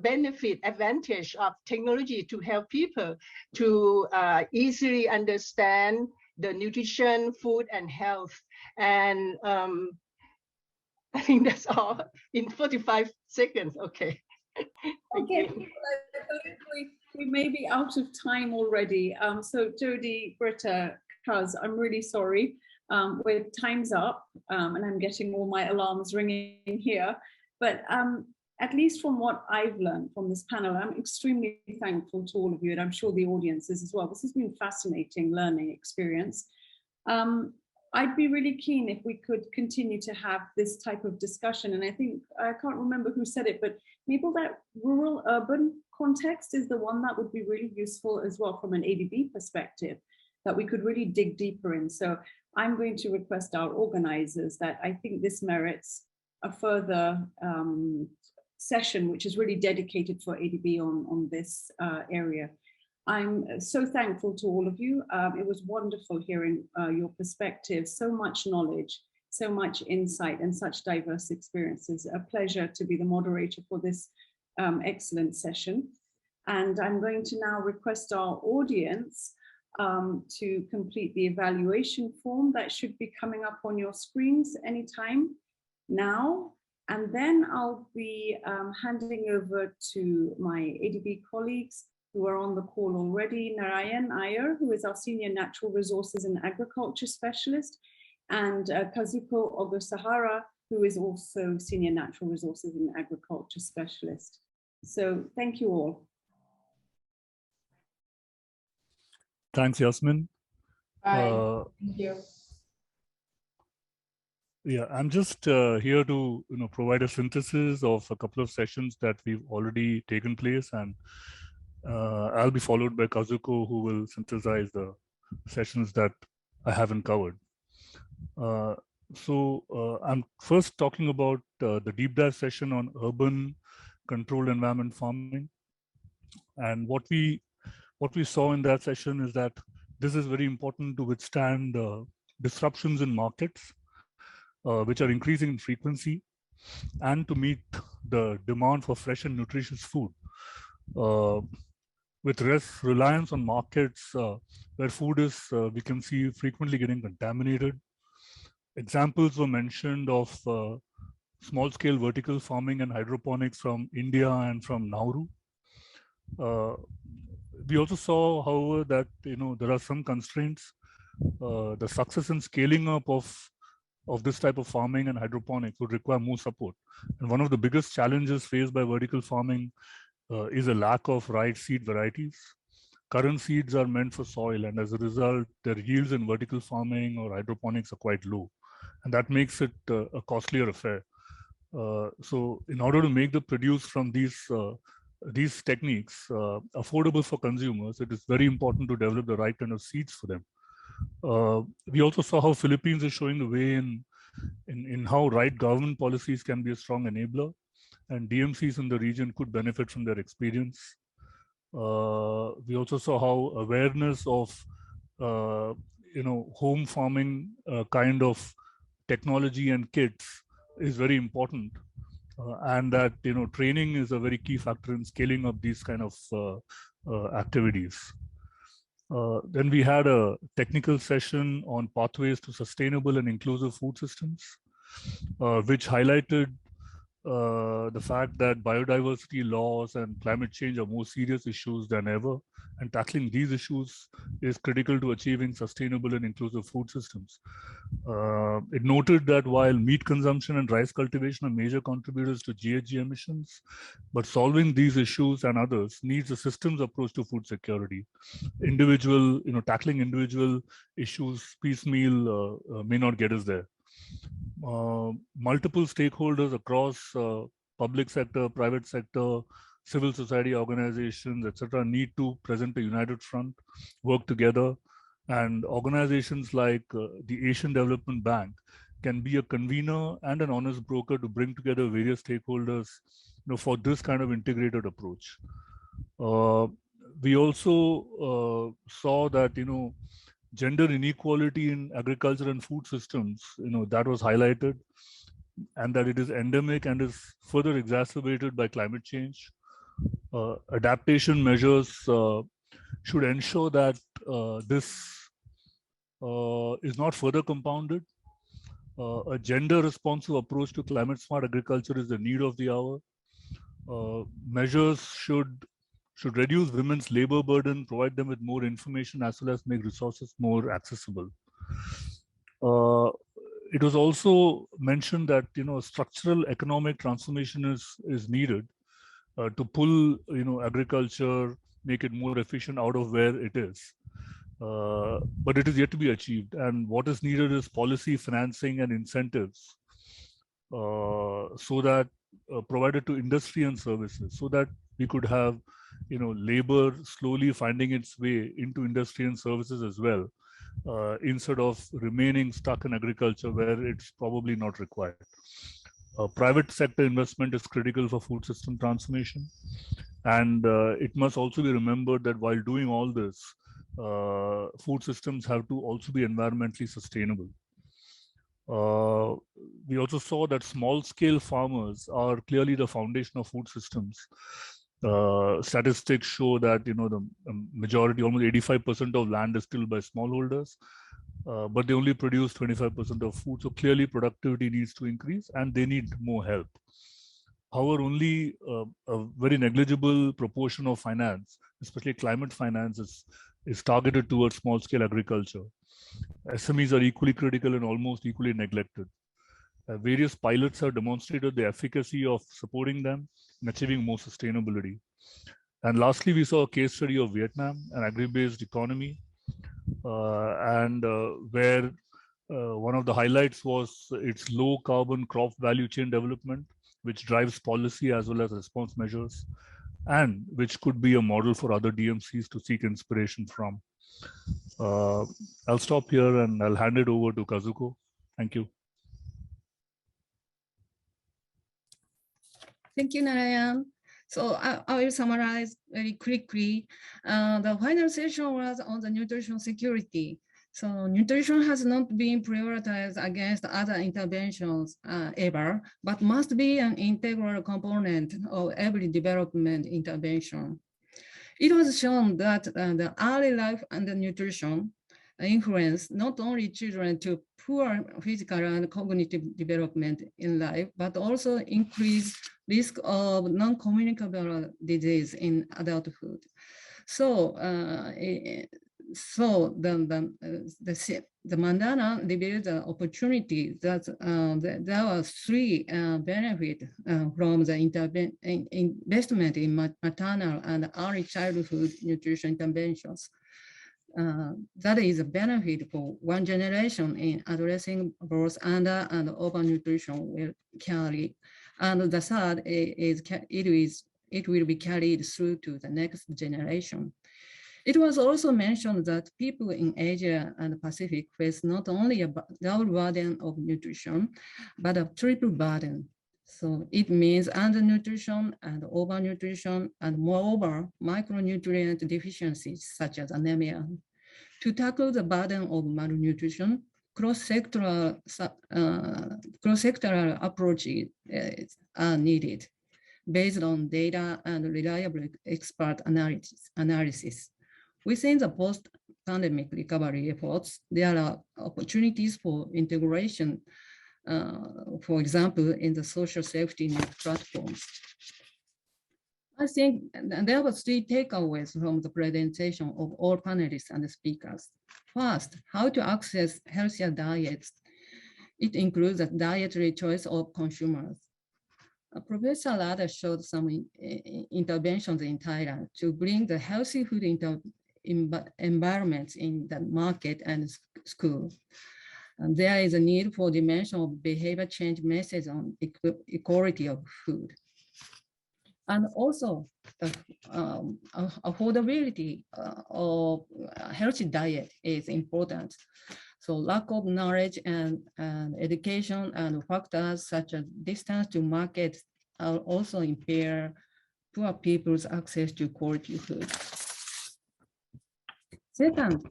benefit, advantage of technology to help people to easily understand the nutrition, food, and health. And I think that's all in 45 seconds. Okay. Okay, we may be out of time already. So Jodie, Britta, Kaz, I'm really sorry. Time's up, and I'm getting all my alarms ringing here. But at least from what I've learned from this panel, I'm extremely thankful to all of you, and I'm sure the audience is as well. This has been a fascinating learning experience. I'd be really keen if we could continue to have this type of discussion. And I think, I can't remember who said it, but maybe that rural-urban context is the one that would be really useful as well from an ADB perspective, that we could really dig deeper in. So I'm going to request our organizers that I think this merits a further session, which is really dedicated for ADB on this area. I'm so thankful to all of you. It was wonderful hearing your perspectives, so much knowledge, so much insight, and such diverse experiences. A pleasure to be the moderator for this excellent session. And I'm going to now request our audience to complete the evaluation form that should be coming up on your screens anytime now. And then I'll be handing over to my ADB colleagues who are on the call already, Narayan Iyer, who is our Senior Natural Resources and Agriculture Specialist, and Kazuko Ogosahara, who is also Senior Natural Resources and Agriculture Specialist. So thank you all. Thanks, Yasmin. Thank you. Yeah, I'm just here to provide a synthesis of a couple of sessions that we've already taken place, and I'll be followed by Kazuko, who will synthesize the sessions that I haven't covered. I'm first talking about the deep dive session on urban controlled environment farming. And what we saw in that session is that this is very important to withstand disruptions in markets, which are increasing in frequency, and to meet the demand for fresh and nutritious food. With less reliance on markets where food is, we can see, frequently getting contaminated. Examples were mentioned of small-scale vertical farming and hydroponics from India and from Nauru. We also saw, however, that there are some constraints. The success in scaling up of this type of farming and hydroponics would require more support. And one of the biggest challenges faced by vertical farming is a lack of right seed varieties. Current seeds are meant for soil, and as a result, their yields in vertical farming or hydroponics are quite low, and that makes it a costlier affair. So in order to make the produce from these techniques affordable for consumers, it is very important to develop the right kind of seeds for them. We also saw how Philippines is showing the way in how right government policies can be a strong enabler, and DMCs in the region could benefit from their experience. We also saw how awareness of home farming kind of technology and kits is very important, and that training is a very key factor in scaling up these kind of activities. Then we had a technical session on pathways to sustainable and inclusive food systems, which highlighted the fact that biodiversity loss and climate change are more serious issues than ever, and tackling these issues is critical to achieving sustainable and inclusive food systems. It noted that while meat consumption and rice cultivation are major contributors to GHG emissions, but solving these issues and others needs a systems approach to food security. Tackling individual issues piecemeal may not get us there. Multiple stakeholders across public sector, private sector, civil society organizations, etc., need to present a united front, work together, and organizations like the Asian Development Bank can be a convener and an honest broker to bring together various stakeholders, for this kind of integrated approach. We also saw that, gender inequality in agriculture and food systems, that was highlighted, and that it is endemic and is further exacerbated by climate change. Adaptation measures should ensure that this is not further compounded. A gender-responsive approach to climate-smart agriculture is the need of the hour. Measures should reduce women's labor burden, provide them with more information, as well as make resources more accessible. It was also mentioned that structural economic transformation is needed to pull agriculture, make it more efficient out of where it is. But it is yet to be achieved. And what is needed is policy, financing, and incentives so that provided to industry and services, so that we could have labor slowly finding its way into industry and services as well, instead of remaining stuck in agriculture where it's probably not required. Private sector investment is critical for food system transformation. And it must also be remembered that while doing all this, food systems have to also be environmentally sustainable. We also saw that small-scale farmers are clearly the foundation of food systems. Statistics show that the majority, almost 85% of land is still by smallholders, but they only produce 25% of food. So clearly productivity needs to increase and they need more help. However, only a very negligible proportion of finance, especially climate finance, is targeted towards small-scale agriculture. SMEs are equally critical and almost equally neglected. Various pilots have demonstrated the efficacy of supporting them in achieving more sustainability. And lastly, we saw a case study of Vietnam, an agri-based economy, where one of the highlights was its low carbon crop value chain development, which drives policy as well as response measures, and which could be a model for other DMCs to seek inspiration from. I'll stop here and I'll hand it over to Kazuko. Thank you. Thank you, Narayan. So I will summarize very quickly. The final session was on the nutrition security. So nutrition has not been prioritized against other interventions ever, but must be an integral component of every development intervention. It was shown that the early life and the nutrition influence not only children to poor physical and cognitive development in life, but also increase risk of non-communicable disease in adulthood. So, the Mandana revealed the opportunity that there were three benefits from the investment in maternal and early childhood nutrition interventions. That is a benefit for one generation in addressing both under and overnutrition will carry. And the third is it will be carried through to the next generation. It was also mentioned that people in Asia and the Pacific face not only a double burden of nutrition, but a triple burden. So it means undernutrition and overnutrition, and moreover, micronutrient deficiencies such as anemia. To tackle the burden of malnutrition, cross-sectoral approaches are needed based on data and reliable expert analysis. Within the post-pandemic recovery efforts, there are opportunities for integration for example, in the social safety net platforms. I think there were 3 takeaways from the presentation of all panelists and speakers. First, how to access healthier diets. It includes the dietary choice of consumers. Professor Lada showed some interventions in Thailand to bring the healthy food environments in the market and school. And there is a need for dimension of behavior change message on equality of food. And also the affordability of a healthy diet is important. So lack of knowledge and education and factors such as distance to market are also impair poor people's access to quality food. Second,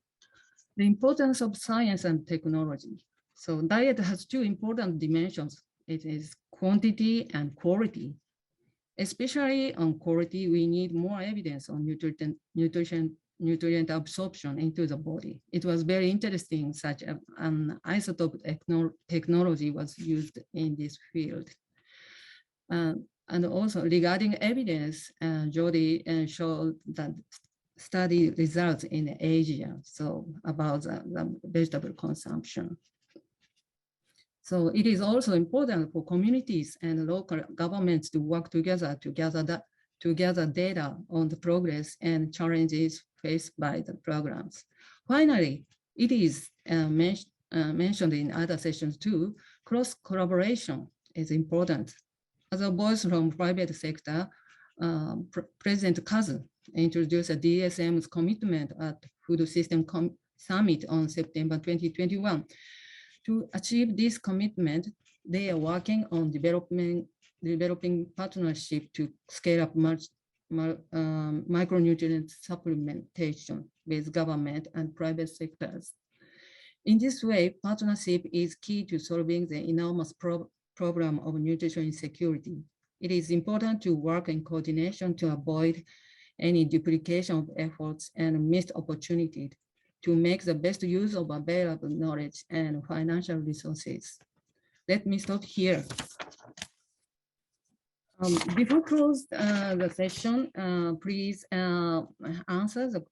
the importance of science and technology. So diet has 2 important dimensions. It is quantity and quality. Especially on quality, we need more evidence on nutrient absorption into the body. It was very interesting, such an isotope technology was used in this field. And also regarding evidence, Jodie showed that study results in Asia, so about the vegetable consumption. So it is also important for communities and local governments to work together to gather data on the progress and challenges faced by the programs. Finally, it is mentioned in other sessions too, cross collaboration is important. As a voice from private sector, President Kazu introduced a DSM's commitment at Food System Summit on September 2021. To achieve this commitment, they are working on developing partnership to scale up micronutrient supplementation with government and private sectors. In this way, partnership is key to solving the enormous problem of nutrition insecurity. It is important to work in coordination to avoid any duplication of efforts and missed opportunities to make the best use of available knowledge and financial resources. Let me stop here. Before close the session, please answer the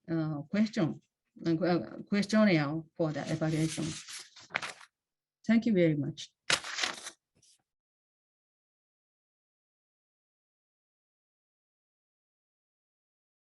questionnaire for the evaluation. Thank you very much.